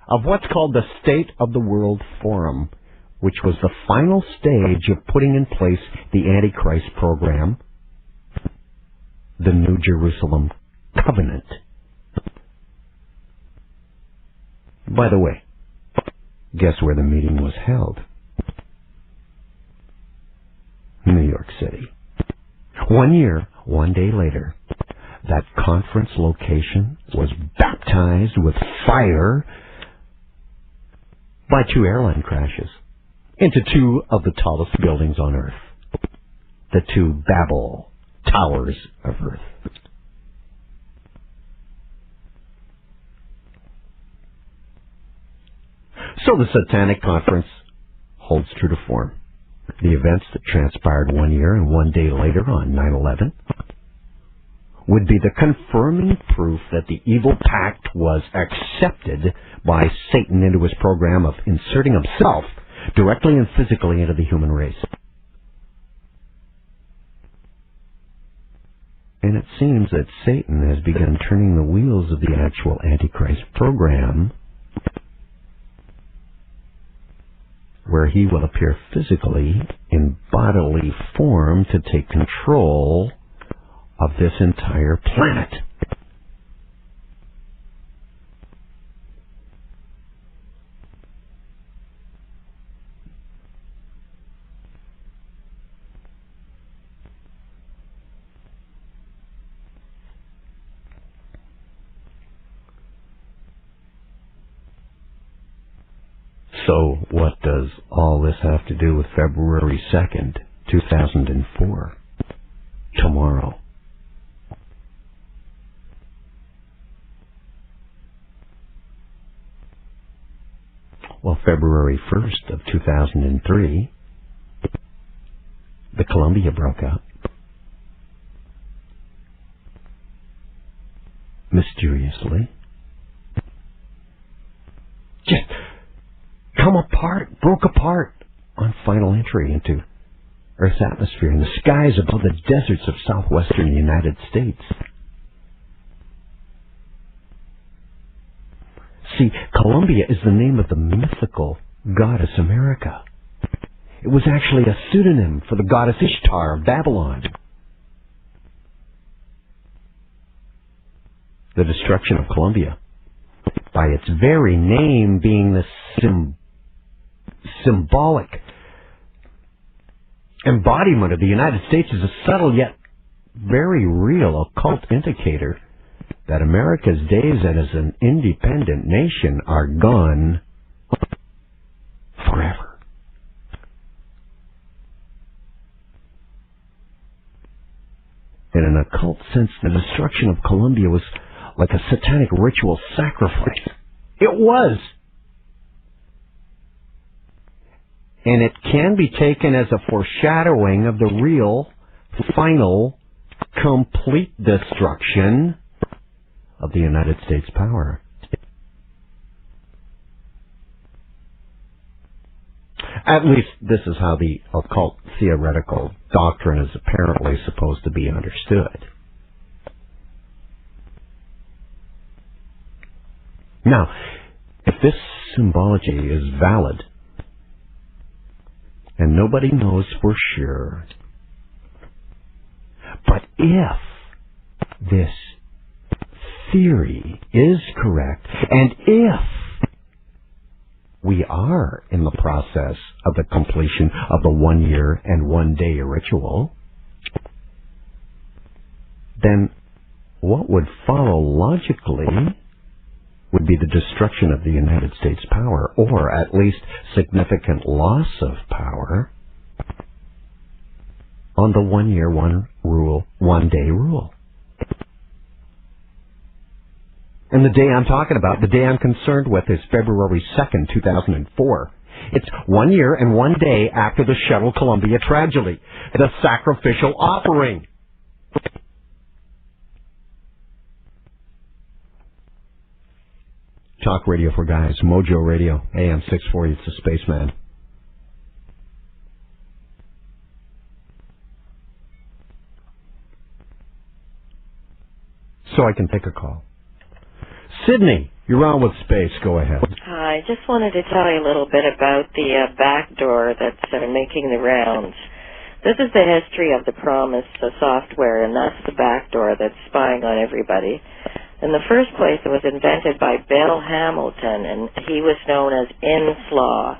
of what's called the State of the World Forum, which was the final stage of putting in place the Antichrist program, the New Jerusalem Covenant. By the way, guess where the meeting was held? New York City. 1 year, 1 day later, that conference location was baptized with fire by 2 airline crashes into 2 of the tallest buildings on Earth, the 2 Babel Towers of Earth. So the Satanic Conference holds true to form. The events that transpired 1 year and 1 day later on 9/11 would be the confirming proof that the evil pact was accepted by Satan into his program of inserting himself directly and physically into the human race. And it seems that Satan has begun turning the wheels of the actual Antichrist program, where he will appear physically in bodily form to take control of this entire planet. So, what does all this have to do with February 2nd, 2004? Tomorrow. Well, February 1st of 2003, the Columbia broke out. Mysteriously. Just broke apart on final entry into Earth's atmosphere in the skies above the deserts of southwestern United States. See, Columbia is the name of the mythical goddess America. It was actually a pseudonym for the goddess Ishtar of Babylon. The destruction of Columbia, by its very name being the symbolic embodiment of the United States, is a subtle yet very real occult indicator that America's days as an independent nation are gone In an occult sense, the destruction of Columbia was like a satanic ritual sacrifice. It was. And it can be taken as a foreshadowing of the real, final, complete destruction of the United States power. At least this is how the occult theoretical doctrine is apparently supposed to be understood. Now, if this symbology is valid, and nobody knows for sure, but if this theory is correct, and if we are in the process of the completion of the 1 year and 1 day ritual, then what would follow logically would be the destruction of the United States power, or at least significant loss of power on the 1 year, 1 day rule. And the day I'm talking about, the day I'm concerned with, is February 2nd, 2004. It's 1 year and 1 day after the Shuttle Columbia tragedy, the sacrificial offering. Talk radio for guys, Mojo Radio, AM 640, it's the Spaceman. So I can take a call. Sydney, you're on with Space, go ahead. Hi, just wanted to tell you a little bit about the back door that's making the rounds. This is the history of the Promise software, and that's the back door that's spying on everybody. In the first place, it was invented by Bill Hamilton, and he was known as Inslaw.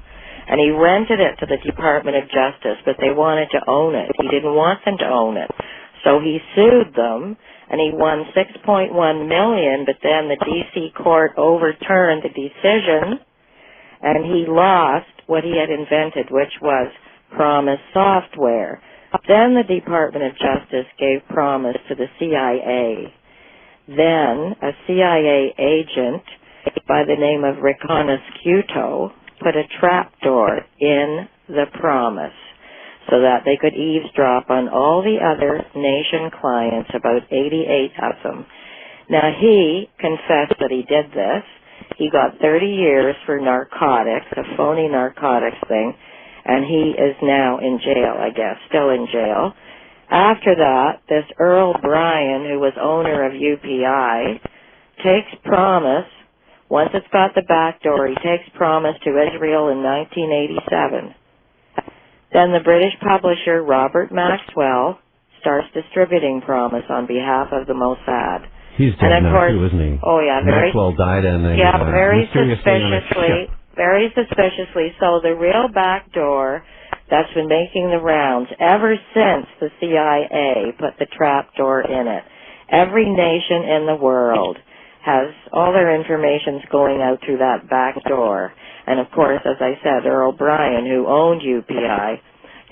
And he rented it to the Department of Justice, but they wanted to own it. He didn't want them to own it. So he sued them, and he won $6.1 million, but then the D.C. court overturned the decision, and he lost what he had invented, which was Promise software. Then the Department of Justice gave Promise to the CIA. Then a CIA agent by the name of Reconascuto put a trapdoor in the Promise so that they could eavesdrop on all the other nation clients, about 88 of them. Now, he confessed that he did this. He got 30 years for narcotics, a phony narcotics thing, and he is now in jail, I guess, still in jail. After that, this Earl Bryan, who was owner of UPI, takes Promise. Once it's got the back door, he takes Promise to Israel in 1987. Then the British publisher Robert Maxwell starts distributing Promise on behalf of the Mossad. He's dead now too, isn't he? Oh yeah, Maxwell died and very suspiciously. So the real back door that's been making the rounds ever since the CIA put the trapdoor in it. Every nation in the world has all their information's going out through that back door. And of course, as I said, Earl Bryan, who owned UPI,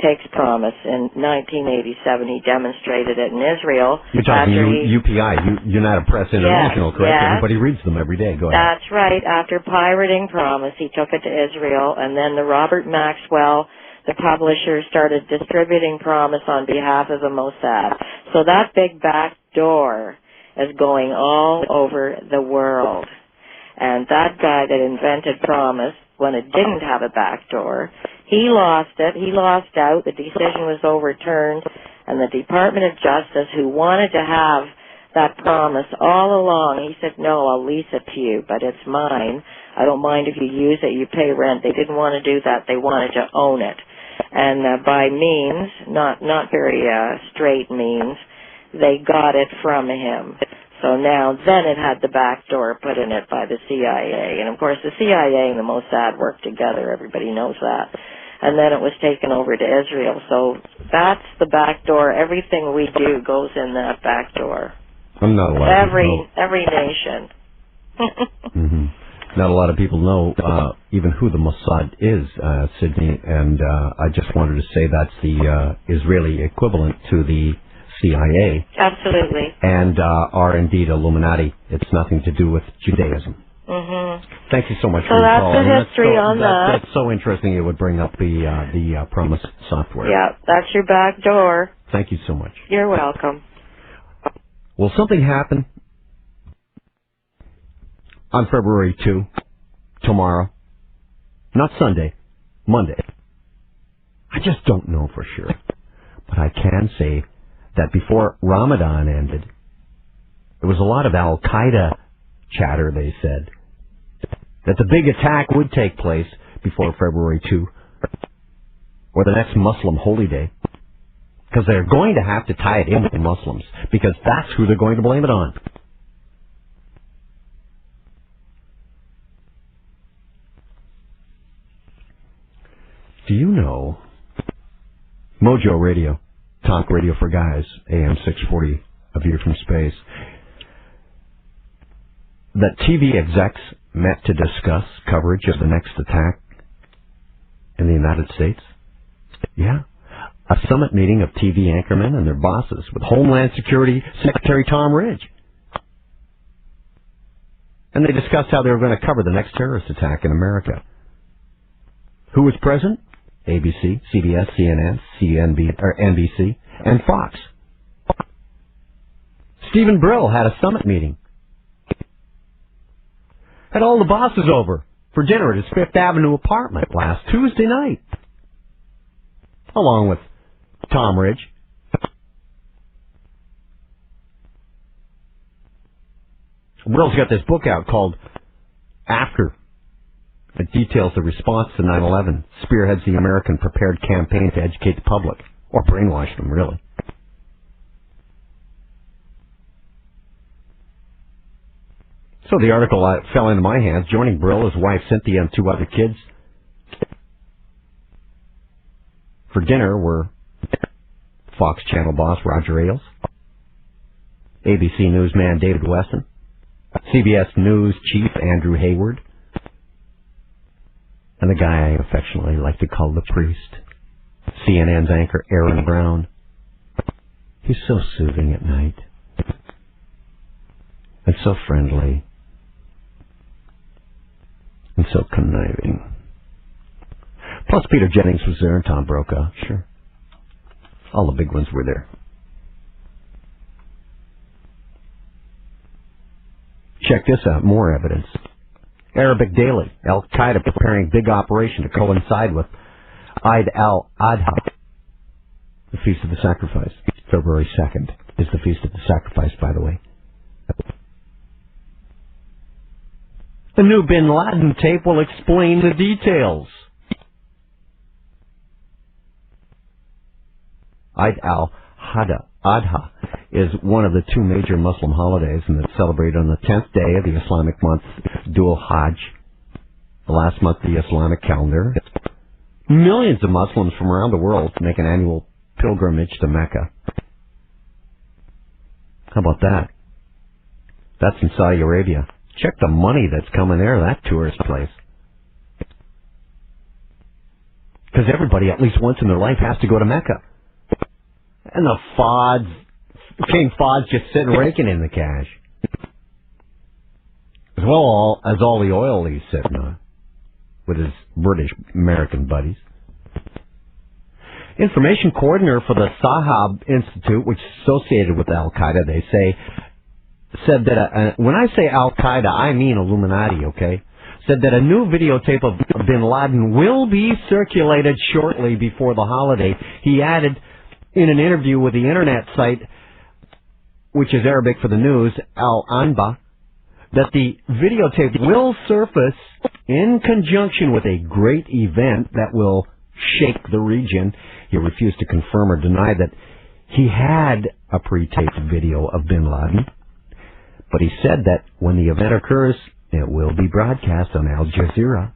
takes Promise. In 1987, he demonstrated it in Israel. You're talking UPI, United Press International, correct? Yes. Everybody reads them every day. Go ahead. That's right. After pirating Promise, he took it to Israel, and then the Robert Maxwell, the publisher, started distributing Promise on behalf of the Mossad. So that big back door is going all over the world. And that guy that invented Promise, when it didn't have a back door, he lost it. He lost out. The decision was overturned. And the Department of Justice, who wanted to have that Promise all along, he said, no, I'll lease it to you, but it's mine. I don't mind if you use it. You pay rent. They didn't want to do that. They wanted to own it. And by means, not very straight means, they got it from him. So now, then it had the back door put in it by the CIA. And of course, the CIA and the Mossad worked together. Everybody knows that. And then it was taken over to Israel. So that's the back door. Everything we do goes in that back door. I'm not allowed to know. Every nation. Mm-hmm. Not a lot of people know even who the Mossad is, Sydney, and I just wanted to say that's the Israeli equivalent to the CIA. Absolutely. And are indeed Illuminati. It's nothing to do with Judaism. Mm-hmm. Thank you so much So for your that's call. the And history on that. That's so interesting you would bring up the Promise software. Yeah, that's your back door. Thank you so much. You're welcome. Will something happen on February 2, tomorrow? Not Sunday, Monday. I just don't know for sure. But I can say that before Ramadan ended, there was a lot of Al-Qaeda chatter, they said, that the big attack would take place before February 2, or the next Muslim holy day, because they're going to have to tie it in with the Muslims, because that's who they're going to blame it on. Do you know Mojo Radio, Talk Radio for Guys, AM 640, A View from Space, that TV execs met to discuss coverage of the next attack in the United States? Yeah. A summit meeting of TV anchormen and their bosses with Homeland Security Secretary Tom Ridge. And they discussed how they were going to cover the next terrorist attack in America. Who was present? ABC, CBS, CNN, NBC, and Fox. Stephen Brill had a summit meeting. Had all the bosses over for dinner at his Fifth Avenue apartment last Tuesday night, along with Tom Ridge. Brill's got this book out called After. It details the response to 9/11, spearheads the American Prepared campaign to educate the public, or brainwash them, really. So the article fell into my hands. Joining Brill, his wife Cynthia, and 2 other kids for dinner were Fox Channel boss Roger Ailes, ABC newsman David Weston, CBS News chief Andrew Hayward, and the guy I affectionately like to call the priest, CNN's anchor Aaron Brown. He's so soothing at night and so friendly and so conniving. Plus Peter Jennings was there and Tom Brokaw, sure. All the big ones were there. Check this out, more evidence. Arabic Daily, Al-Qaeda preparing big operation to coincide with Eid al-Adha, the Feast of the Sacrifice. February 2nd is the Feast of the Sacrifice, by the way. The new Bin Laden tape will explain the details. Eid al-Adha is one of the 2 major Muslim holidays, and it's celebrated on the 10th day of the Islamic month, Dhul Hajj, the last month of the Islamic calendar. Millions of Muslims from around the world make an annual pilgrimage to Mecca. How about that? That's in Saudi Arabia. Check the money that's coming there, that tourist place. Because everybody, at least once in their life, has to go to Mecca. And the King Fod's just sitting raking in the cash. As well as all the oil he's sitting on with his British American buddies. Information coordinator for the Sahab Institute, which is associated with Al-Qaeda, they say, said that, when I say Al-Qaeda, I mean Illuminati, okay? Said that a new videotape of Bin Laden will be circulated shortly before the holiday. He added in an interview with the internet site, which is Arabic for the news, Al-Anba, that the videotape will surface in conjunction with a great event that will shake the region. He refused to confirm or deny that he had a pre-taped video of Bin Laden, but he said that when the event occurs, it will be broadcast on Al Jazeera.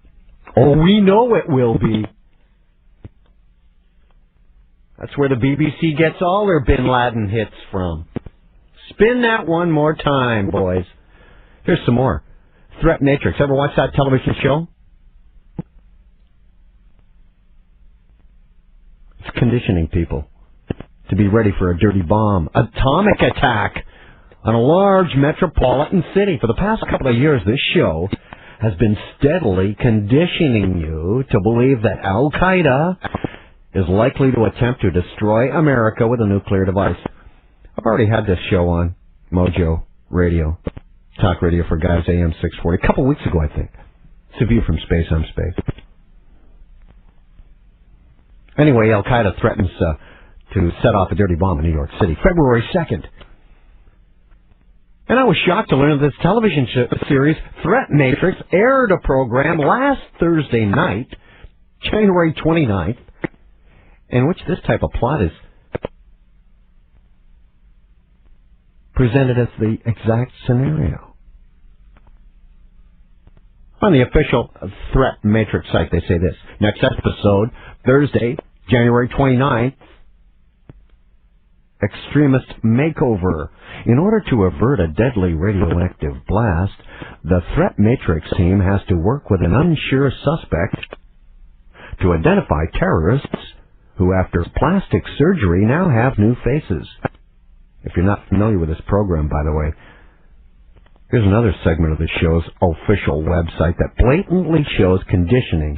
Oh, we know it will be. That's where the BBC gets all their Bin Laden hits from. Spin that one more time, boys. Here's some more. Threat Matrix. Ever watch that television show? It's conditioning people to be ready for a dirty bomb, atomic attack on a large metropolitan city. For the past couple of years, this show has been steadily conditioning you to believe that Al-Qaeda is likely to attempt to destroy America with a nuclear device. I've already had this show on Mojo Radio, Talk Radio for Guys, AM 640, a couple weeks ago, I think. It's a view from space, I'm space. Anyway, Al-Qaeda threatens to set off a dirty bomb in New York City, February 2nd. And I was shocked to learn that this television series, Threat Matrix, aired a program last Thursday night, January 29th, in which this type of plot is presented as the exact scenario. On the official Threat Matrix site, they say this. Next episode, Thursday, January 29th, Extremist Makeover. In order to avert a deadly radioactive blast, the Threat Matrix team has to work with an unsure suspect to identify terrorists who, after plastic surgery, now have new faces. If you're not familiar with this program, by the way, here's another segment of the show's official website that blatantly shows conditioning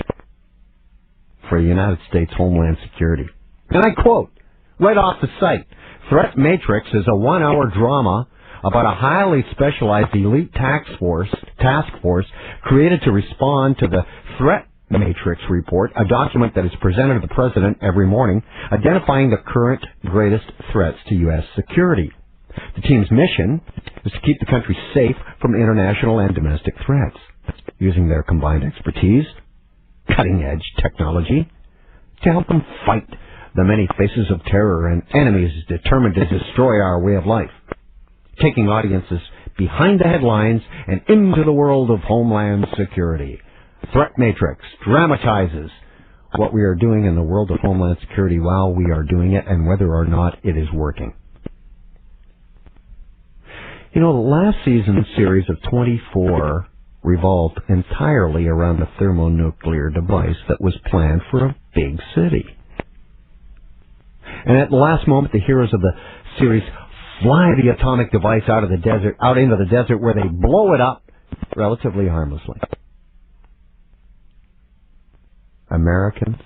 for United States Homeland Security. And I quote, right off the site, Threat Matrix is a one-hour drama about a highly specialized elite task force created to respond to the Threat Matrix Report, a document that is presented to the President every morning, identifying the current greatest threats to U.S. security. The team's mission is to keep the country safe from international and domestic threats, using their combined expertise, cutting-edge technology, to help them fight the many faces of terror and enemies determined to destroy our way of life, taking audiences behind the headlines and into the world of Homeland Security. Threat Matrix dramatizes what we are doing in the world of Homeland Security while we are doing it and whether or not it is working. You know, the last season's series of 24 revolved entirely around a thermonuclear device that was planned for a big city. And at the last moment, the heroes of the series fly the atomic device out into the desert where they blow it up relatively harmlessly. Americans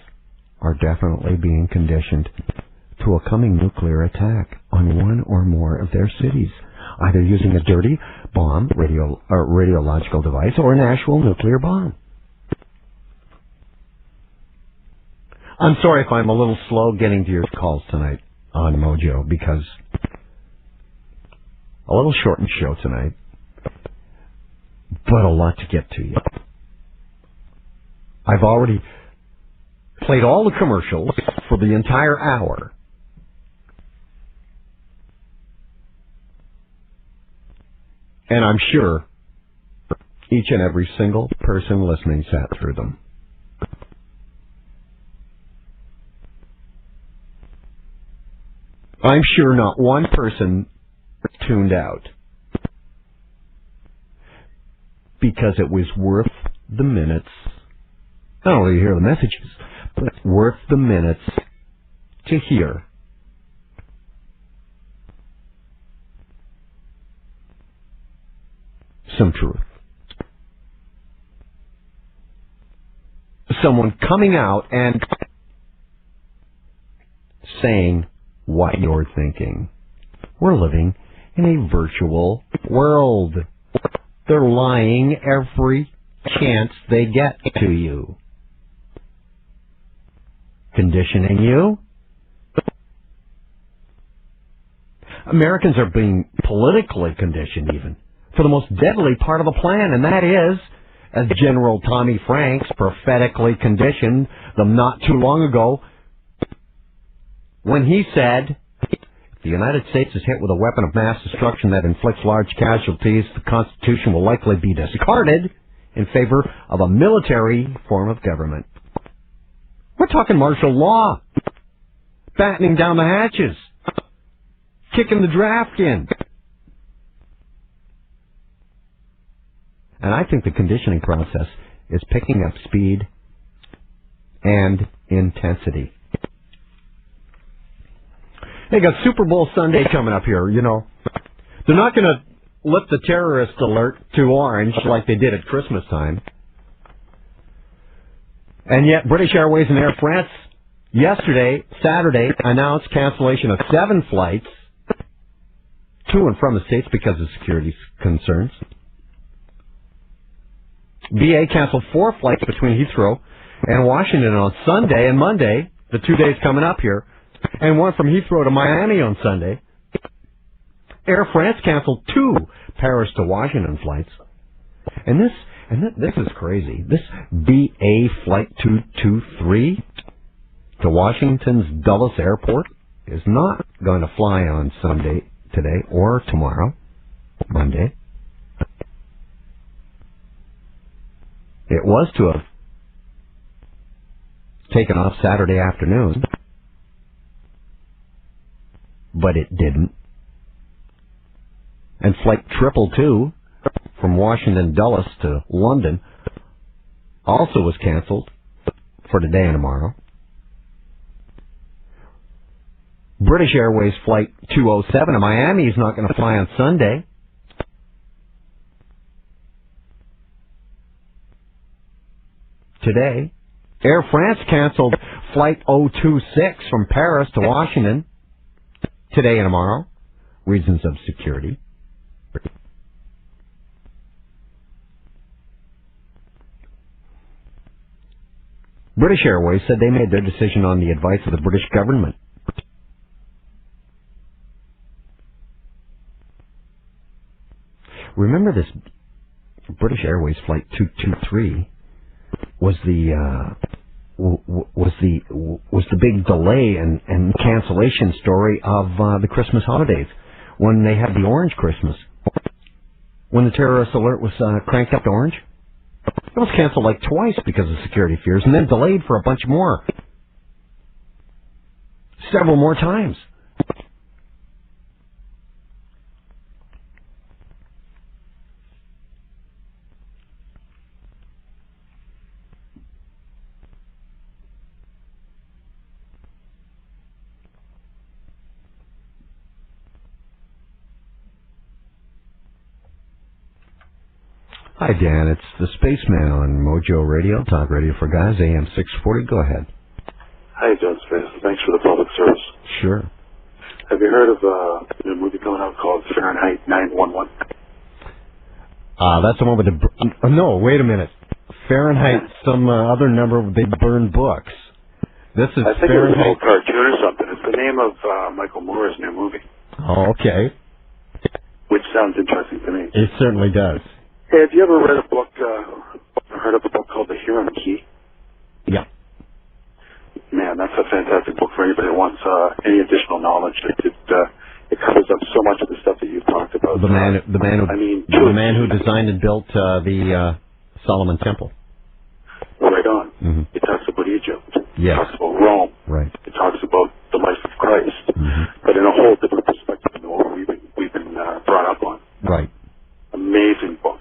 are definitely being conditioned to a coming nuclear attack on one or more of their cities, either using a dirty bomb, radiological device, or an actual nuclear bomb. I'm sorry if I'm a little slow getting to your calls tonight on Mojo, because a little shortened show tonight, but a lot to get to you. I've already played all the commercials for the entire hour. And I'm sure each and every single person listening sat through them. I'm sure not one person tuned out because it was worth the minutes, not only to hear the messages, but worth the minutes to hear some truth. Someone coming out and saying what you're thinking. We're living in a virtual world. They're lying every chance they get to you. Conditioning you. Americans are being politically conditioned even for the most deadly part of the plan, and that is, as General Tommy Franks prophetically conditioned them not too long ago, when he said, if the United States is hit with a weapon of mass destruction that inflicts large casualties, the Constitution will likely be discarded in favor of a military form of government. We're talking martial law, battening down the hatches, kicking the draft in. And I think the conditioning process is picking up speed and intensity. They got Super Bowl Sunday coming up here, you know. They're not going to lift the terrorist alert to orange like they did at Christmas time. And yet British Airways and Air France yesterday, Saturday, announced cancellation of 7 flights to and from the States because of security concerns. BA canceled 4 flights between Heathrow and Washington on Sunday and Monday, the 2 days coming up here, and one from Heathrow to Miami on Sunday. Air France canceled 2 Paris to Washington flights. And this is crazy. This BA Flight 223 to Washington's Dulles Airport is not going to fly on Sunday, today, or tomorrow, Monday. It was to have taken off Saturday afternoon, but it didn't. And Flight 222 from Washington Dulles to London also was canceled for today and tomorrow. British Airways Flight 207 to Miami is not going to fly on Sunday. Today, Air France canceled Flight 026 from Paris to Washington today and tomorrow. Reasons of security. British Airways said they made their decision on the advice of the British government. Remember this British Airways Flight 223 was the big delay and cancellation story of the Christmas holidays when they had the orange Christmas. When the terrorist alert was cranked up to orange, it was canceled like twice because of security fears and then delayed for a bunch more. Several more times. Hi, Dan. It's the Spaceman on Mojo Radio, Talk Radio for Guys, AM 640. Go ahead. Hi, John Smith. Thanks for the public service. Sure. Have you heard of a new movie coming out called Fahrenheit 9/11? That's the one with the... no, wait a minute. Fahrenheit, some other number of big burned books. This is I think Fahrenheit... it was an old cartoon or something. It's the name of Michael Moore's new movie. Oh, okay. Which sounds interesting to me. It certainly does. Hey, have you ever read a book, heard of a book called The Huron Key? Yeah. Man, that's a fantastic book for anybody that wants any additional knowledge. It covers up so much of the stuff that you've talked about. The man who designed and built the Solomon Temple. Right on. Mm-hmm. It talks about Egypt. Yes. It talks about Rome. Right. It talks about the life of Christ, but in a whole different perspective than what we've been brought up on. Right. Amazing book.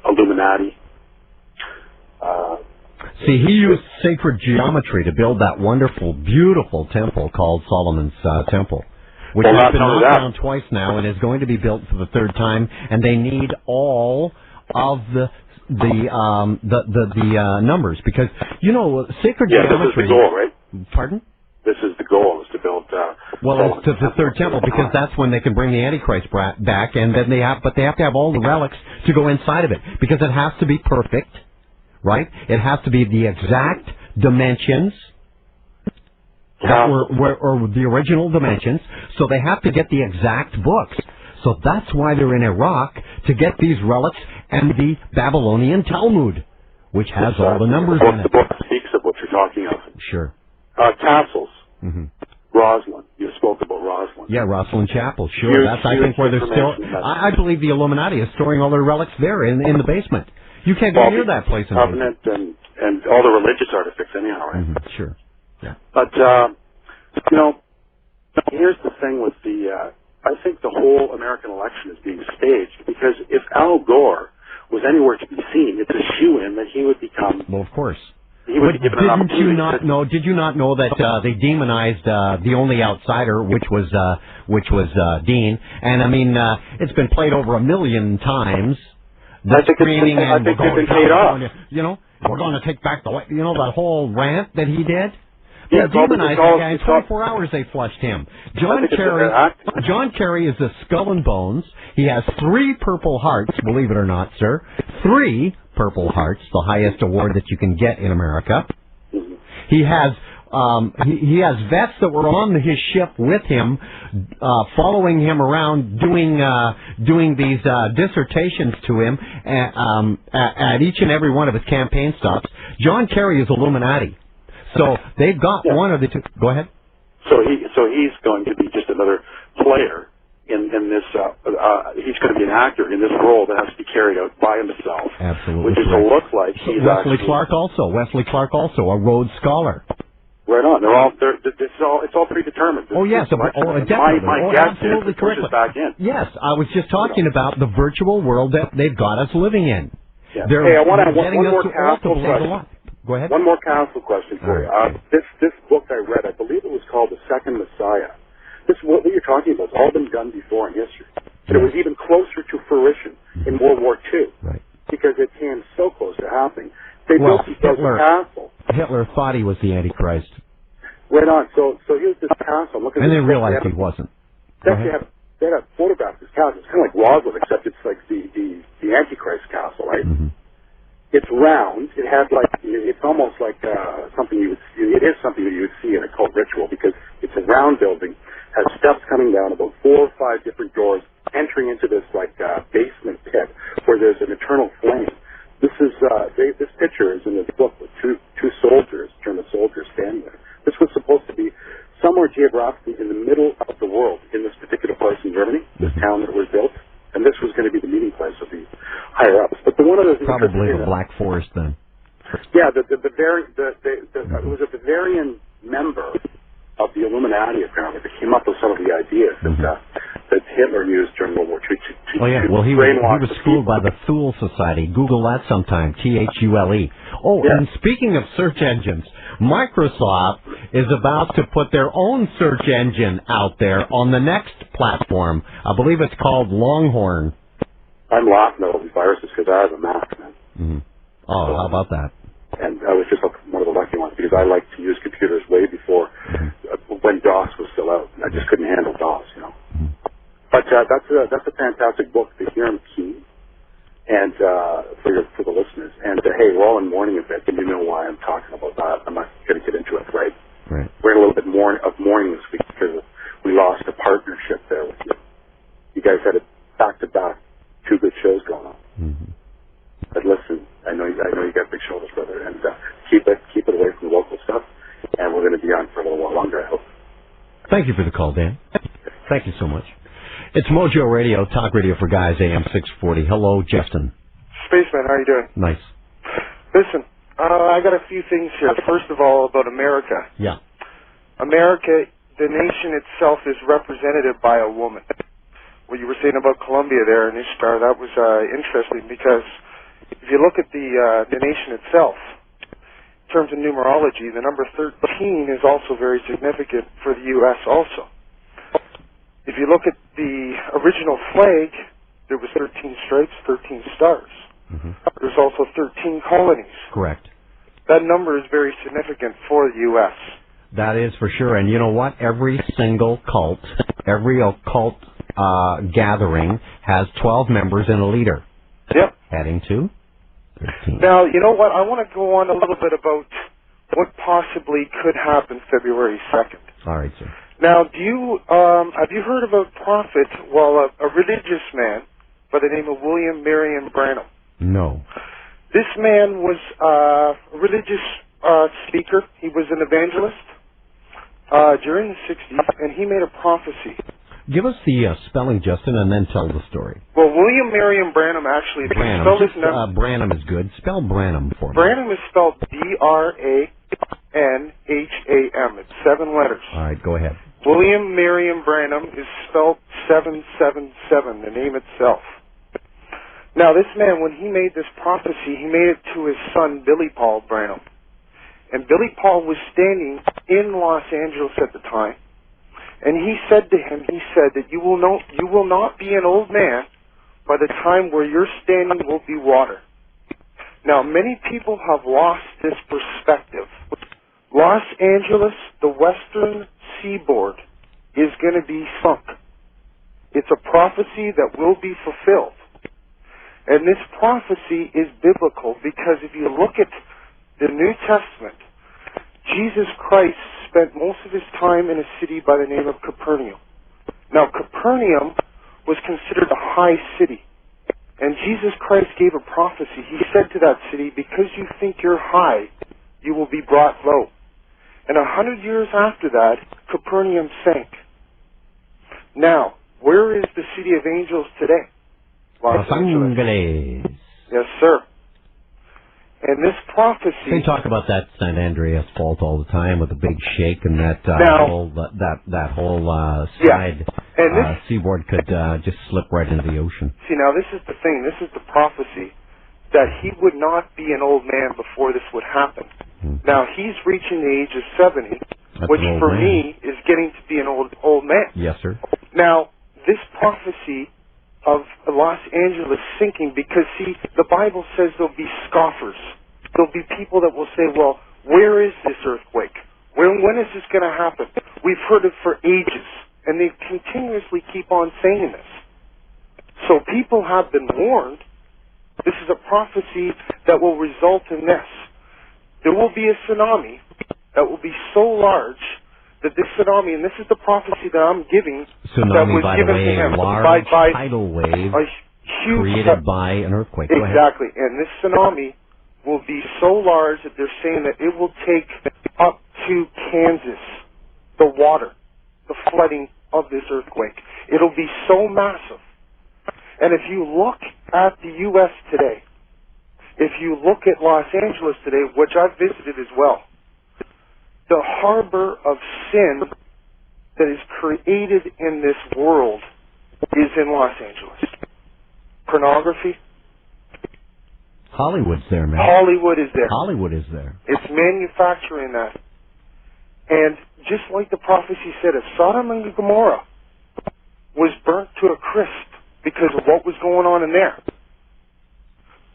Illuminati. See, he used sacred geometry to build that wonderful, beautiful temple called Solomon's Temple, which has been knocked down twice now and is going to be built for the 3rd time. And they need all of the numbers because sacred geometry. This is the goal, right? Pardon? This is the goal, is to build. Well, it's the 3rd temple because that's when they can bring the Antichrist back, and then they have to have all the relics to go inside of it because it has to be perfect, right? It has to be the exact dimensions that were the original dimensions. So they have to get the exact books. So that's why they're in Iraq to get these relics and the Babylonian Talmud, which has all the numbers in it. The book speaks of what you're talking of. Sure. Castles. Mm-hmm. Roslyn. You spoke about Roslyn. Yeah, Roslyn Chapel. Sure. That's I think where they're still. I believe the Illuminati is storing all their relics there in the basement. You can't go near that place. Covenant and all the religious artifacts anyhow, right? Mm-hmm. Sure. Yeah. But here's the thing with the. I think the whole American election is being staged because if Al Gore was anywhere to be seen, it's a shoo-in that he would become. Well, of course. He he was given an opportunity. Did you not know that they demonized the only outsider, which was Dean? And I mean, it's been played over 1 million times. I think they've been paid off. You know, we're going to take back that whole rant that he did. Yeah, they demonized that guy. In 24 hours, they flushed him. John Kerry is a skull and bones. He has 3 Purple Hearts, believe it or not, sir. 3 Purple Hearts, the highest award that you can get in America. He has he has vets that were on his ship with him, following him around, doing these dissertations to him at each and every one of his campaign stops. John Kerry is Illuminati. So they've got one of the two. Go ahead. So he's going to be just another player in this. He's going to be an actor in this role that has to be carried out by himself. Absolutely. Which is to look like he's Wesley Clark also a Rhodes Scholar. Right on. It's all predetermined. Oh yes, definitely. My guess absolutely is pushes back in. Yes, I was just talking about the virtual world that they've got us living in. Yeah. Hey, I want to have one more castle question. Go ahead. One more castle question for you. This book I read, I believe it was called The Second Messiah. What you're talking about has all been done before in history. But it was even closer to fruition in World War II. Right. Because it came so close to happening. They built this castle. Hitler thought he was the Antichrist. Right on. So here's this castle. Look at and they realized he wasn't. They had photographed this castle. It's kind of like Roswell, except it's like the Antichrist castle, right? Mm-hmm. It's round. It has it's almost like something it is something that you would see in a cult ritual, because it's a round building, has steps coming down, about 4 or 5 different doors entering into this basement pit where there's an eternal flame. This picture is in this book with two soldiers, German soldiers, standing there. This was supposed to be somewhere geographically in the middle of the world, in this particular place in Germany, this town that was built, and this was going to be the meeting place of the higher ups. But one of the probably the Black Forest then. Yeah, it was a Bavarian member of the Illuminati apparently that came up with some of the ideas that Hitler used during World War II. He was schooled by the Thule Society. Google that sometime. THULE. Oh, yeah. And speaking of search engines, Microsoft is about to put their own search engine out there on the next platform. I believe it's called Longhorn. I'm laughing at all these viruses because I have a Mac, man. Mm-hmm. Oh, how about that? And I was just one of the lucky ones because I like to use computers way before when DOS was still out. I just couldn't handle DOS, Mm-hmm. But that's a fantastic book, The Hiram Key, and for the listeners. And hey, we're all in mourning a bit, and you know why I'm talking about that. I'm not going to get into it, right? Right. We're in a little bit of mourning this week because we lost a partnership there with you. You guys had it back-to-back, 2 good shows going on. Mm-hmm. But listen, I know you got big shoulders, brother, and keep it away from the local stuff. And we're going to be on for a little while longer, I hope. Thank you for the call, Dan. Thank you so much. It's Mojo Radio, Talk Radio for Guys, AM 640. Hello, Justin. Spaceman, how you doing? Nice. Listen, I got a few things here. First of all, about America. Yeah. America, the nation itself, is represented by a woman. What you were saying about Columbia there and Ishtar, that was interesting because if you look at the nation itself, in terms of numerology, the number 13 is also very significant for the U.S. also. If you look at the original flag, there was 13 stripes, 13 stars. Mm-hmm. There's also 13 colonies. Correct. That number is very significant for the U.S. That is for sure. And you know what? Every single cult, every occult gathering has 12 members and a leader. Yep. Adding to 13. Now, you know what? I want to go on a little bit about what possibly could happen February 2nd. All right, sir. Now, have you heard about prophet, a religious man by the name of William Marion Branham? No. This man was a religious speaker. He was an evangelist during the 60s, and he made a prophecy. Give us the spelling, Justin, and then tell the story. Well, William Marion Branham actually... Branham is good. Spell Branham for me. Branham is spelled Branham. It's 7 letters. All right, go ahead. William Marion Branham is spelled 777, the name itself. Now, this man, when he made this prophecy, he made it to his son, Billy Paul Branham. And Billy Paul was standing in Los Angeles at the time, and he said to him, he said that you will not be an old man by the time where you're standing will be water. Now, many people have lost this perspective. Los Angeles, the western seaboard, is going to be sunk. It's a prophecy that will be fulfilled. And this prophecy is biblical because if you look at the New Testament, Jesus Christ spent most of his time in a city by the name of Capernaum. Now, Capernaum was considered a high city. And Jesus Christ gave a prophecy. He said to that city, because you think you're high, you will be brought low. And 100 years after that, Capernaum sank. Now, where is the city of angels today? Los Angeles. Yes, sir. And this prophecy... They talk about that San Andreas Fault all the time with the big shake and that whole side seaboard could just slip right into the ocean. See, now this is the thing. This is the prophecy that he would not be an old man before this would happen. Now, he's reaching the age of 70, which for me is getting to be an old man. Yes, sir. Now, this prophecy of Los Angeles sinking, because, see, the Bible says there'll be scoffers. There'll be people that will say, well, where is this earthquake? When is this going to happen? We've heard it for ages, and they continuously keep on saying this. So people have been warned. This is a prophecy that will result in this. There will be a tsunami that will be so large that this tsunami, and this is the prophecy that I'm giving, tsunami, that was given to him, large tidal wave created by an earthquake. Exactly, and this tsunami will be so large that they're saying that it will take up to Kansas, the water, the flooding of this earthquake. It'll be so massive. And if you look at the U.S. today, if you look at Los Angeles today, which I've visited as well, the harbor of sin that is created in this world is in Los Angeles. Pornography. Hollywood's there, man. Hollywood is there. Hollywood is there. It's manufacturing that. And just like the prophecy said, if Sodom and Gomorrah was burnt to a crisp because of what was going on in there,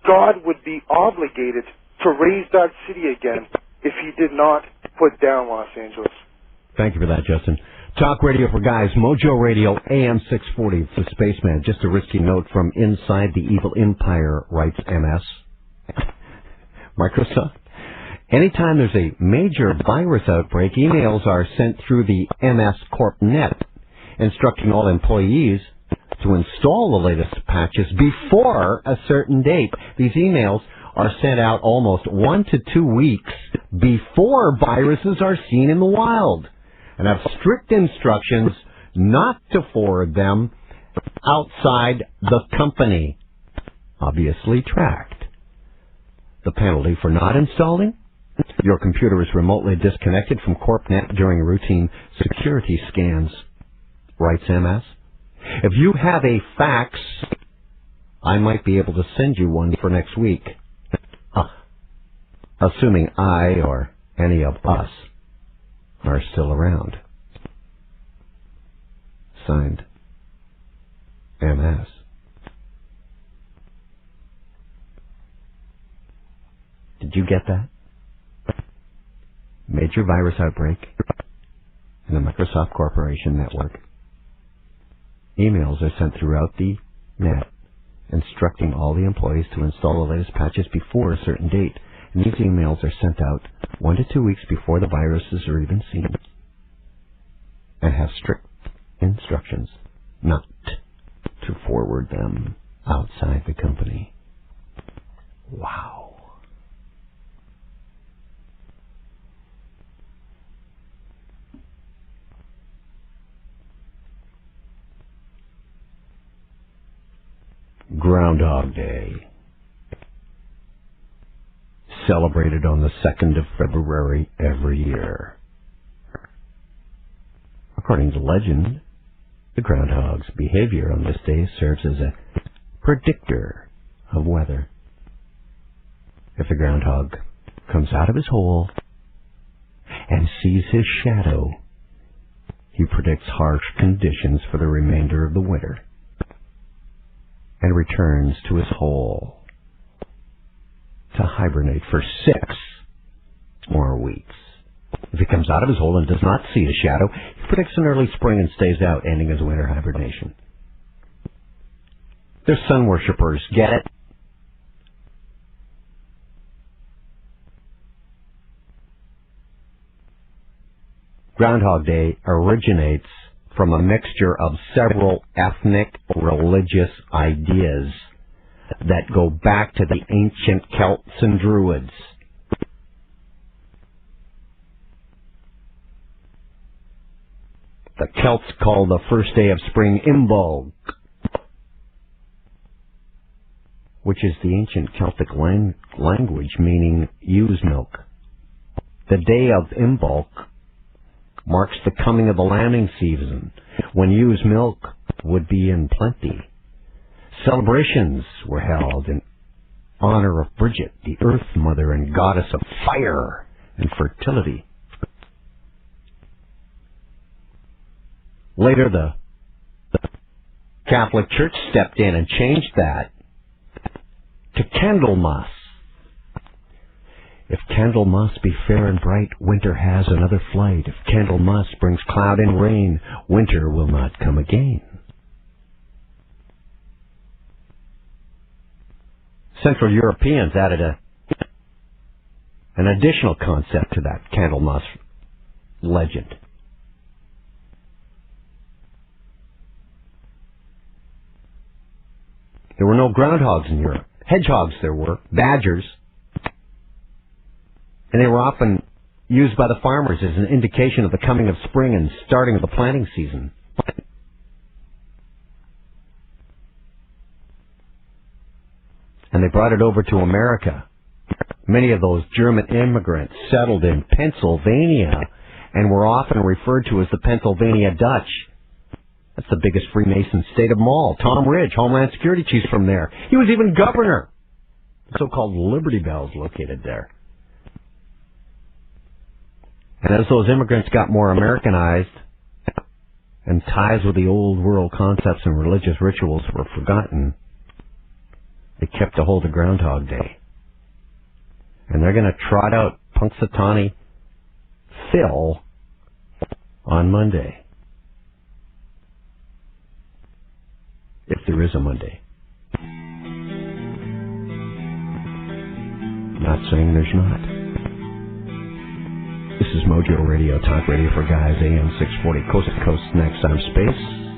God would be obligated to raise that city again if he did not put down Los Angeles. Thank you for that, Justin. Talk Radio for Guys, Mojo Radio, AM 640. It's the Spaceman. Just a risky note from Inside the Evil Empire, writes MS. Microsoft. Anytime there's a major virus outbreak, emails are sent through the MS Corp net, instructing all employees to install the latest patches before a certain date. These emails are sent out almost 1 to 2 weeks before viruses are seen in the wild, and have strict instructions not to forward them outside the company. Obviously tracked. The penalty for not installing? Your computer is remotely disconnected from CorpNet during routine security scans, writes MS. If you have a fax, I might be able to send you one for next week. Assuming I or any of us are still around. Signed, MS. Did you get that? Major virus outbreak in the Microsoft Corporation network. Emails are sent throughout the net instructing all the employees to install the latest patches before a certain date. And these emails are sent out 1 to 2 weeks before the viruses are even seen, and have strict instructions not to forward them outside the company. Wow. Groundhog Day. Celebrated on the 2nd of February every year. According to legend, the groundhog's behavior on this day serves as a predictor of weather. If the groundhog comes out of his hole and sees his shadow, he predicts harsh conditions for the remainder of the winter and returns to his hole to hibernate for 6 more weeks. If he comes out of his hole and does not see his shadow, he predicts an early spring and stays out, ending his winter hibernation. They're sun worshippers, get it? Groundhog Day originates from a mixture of several ethnic religious ideas that go back to the ancient Celts and Druids. The Celts called the first day of spring Imbolc, which is the ancient Celtic language meaning ewe's milk. The day of Imbolc marks the coming of the lambing season, when ewe's milk would be in plenty. Celebrations were held in honor of Bridget, the Earth Mother and goddess of fire and fertility. Later, the Catholic Church stepped in and changed that to Candlemas. If Candlemas be fair and bright, winter has another flight. If Candlemas brings cloud and rain, winter will not come again. Central Europeans added an additional concept to that Candlemas legend. There were no groundhogs in Europe. Hedgehogs there were, badgers, and they were often used by the farmers as an indication of the coming of spring and starting of the planting season. And they brought it over to America. Many of those German immigrants settled in Pennsylvania and were often referred to as the Pennsylvania Dutch. That's the biggest Freemason state of them all. Tom Ridge, Homeland Security Chief's from there. He was even governor. The so-called Liberty Bells located there. And as those immigrants got more Americanized and ties with the old world concepts and religious rituals were forgotten, they kept a hold of Groundhog Day. And they're going to trot out Punxsutawney Phil on Monday. If there is a Monday. Not saying there's not. This is Mojo Radio, Talk Radio for Guys, AM 640, Coast to Coast, next time Space.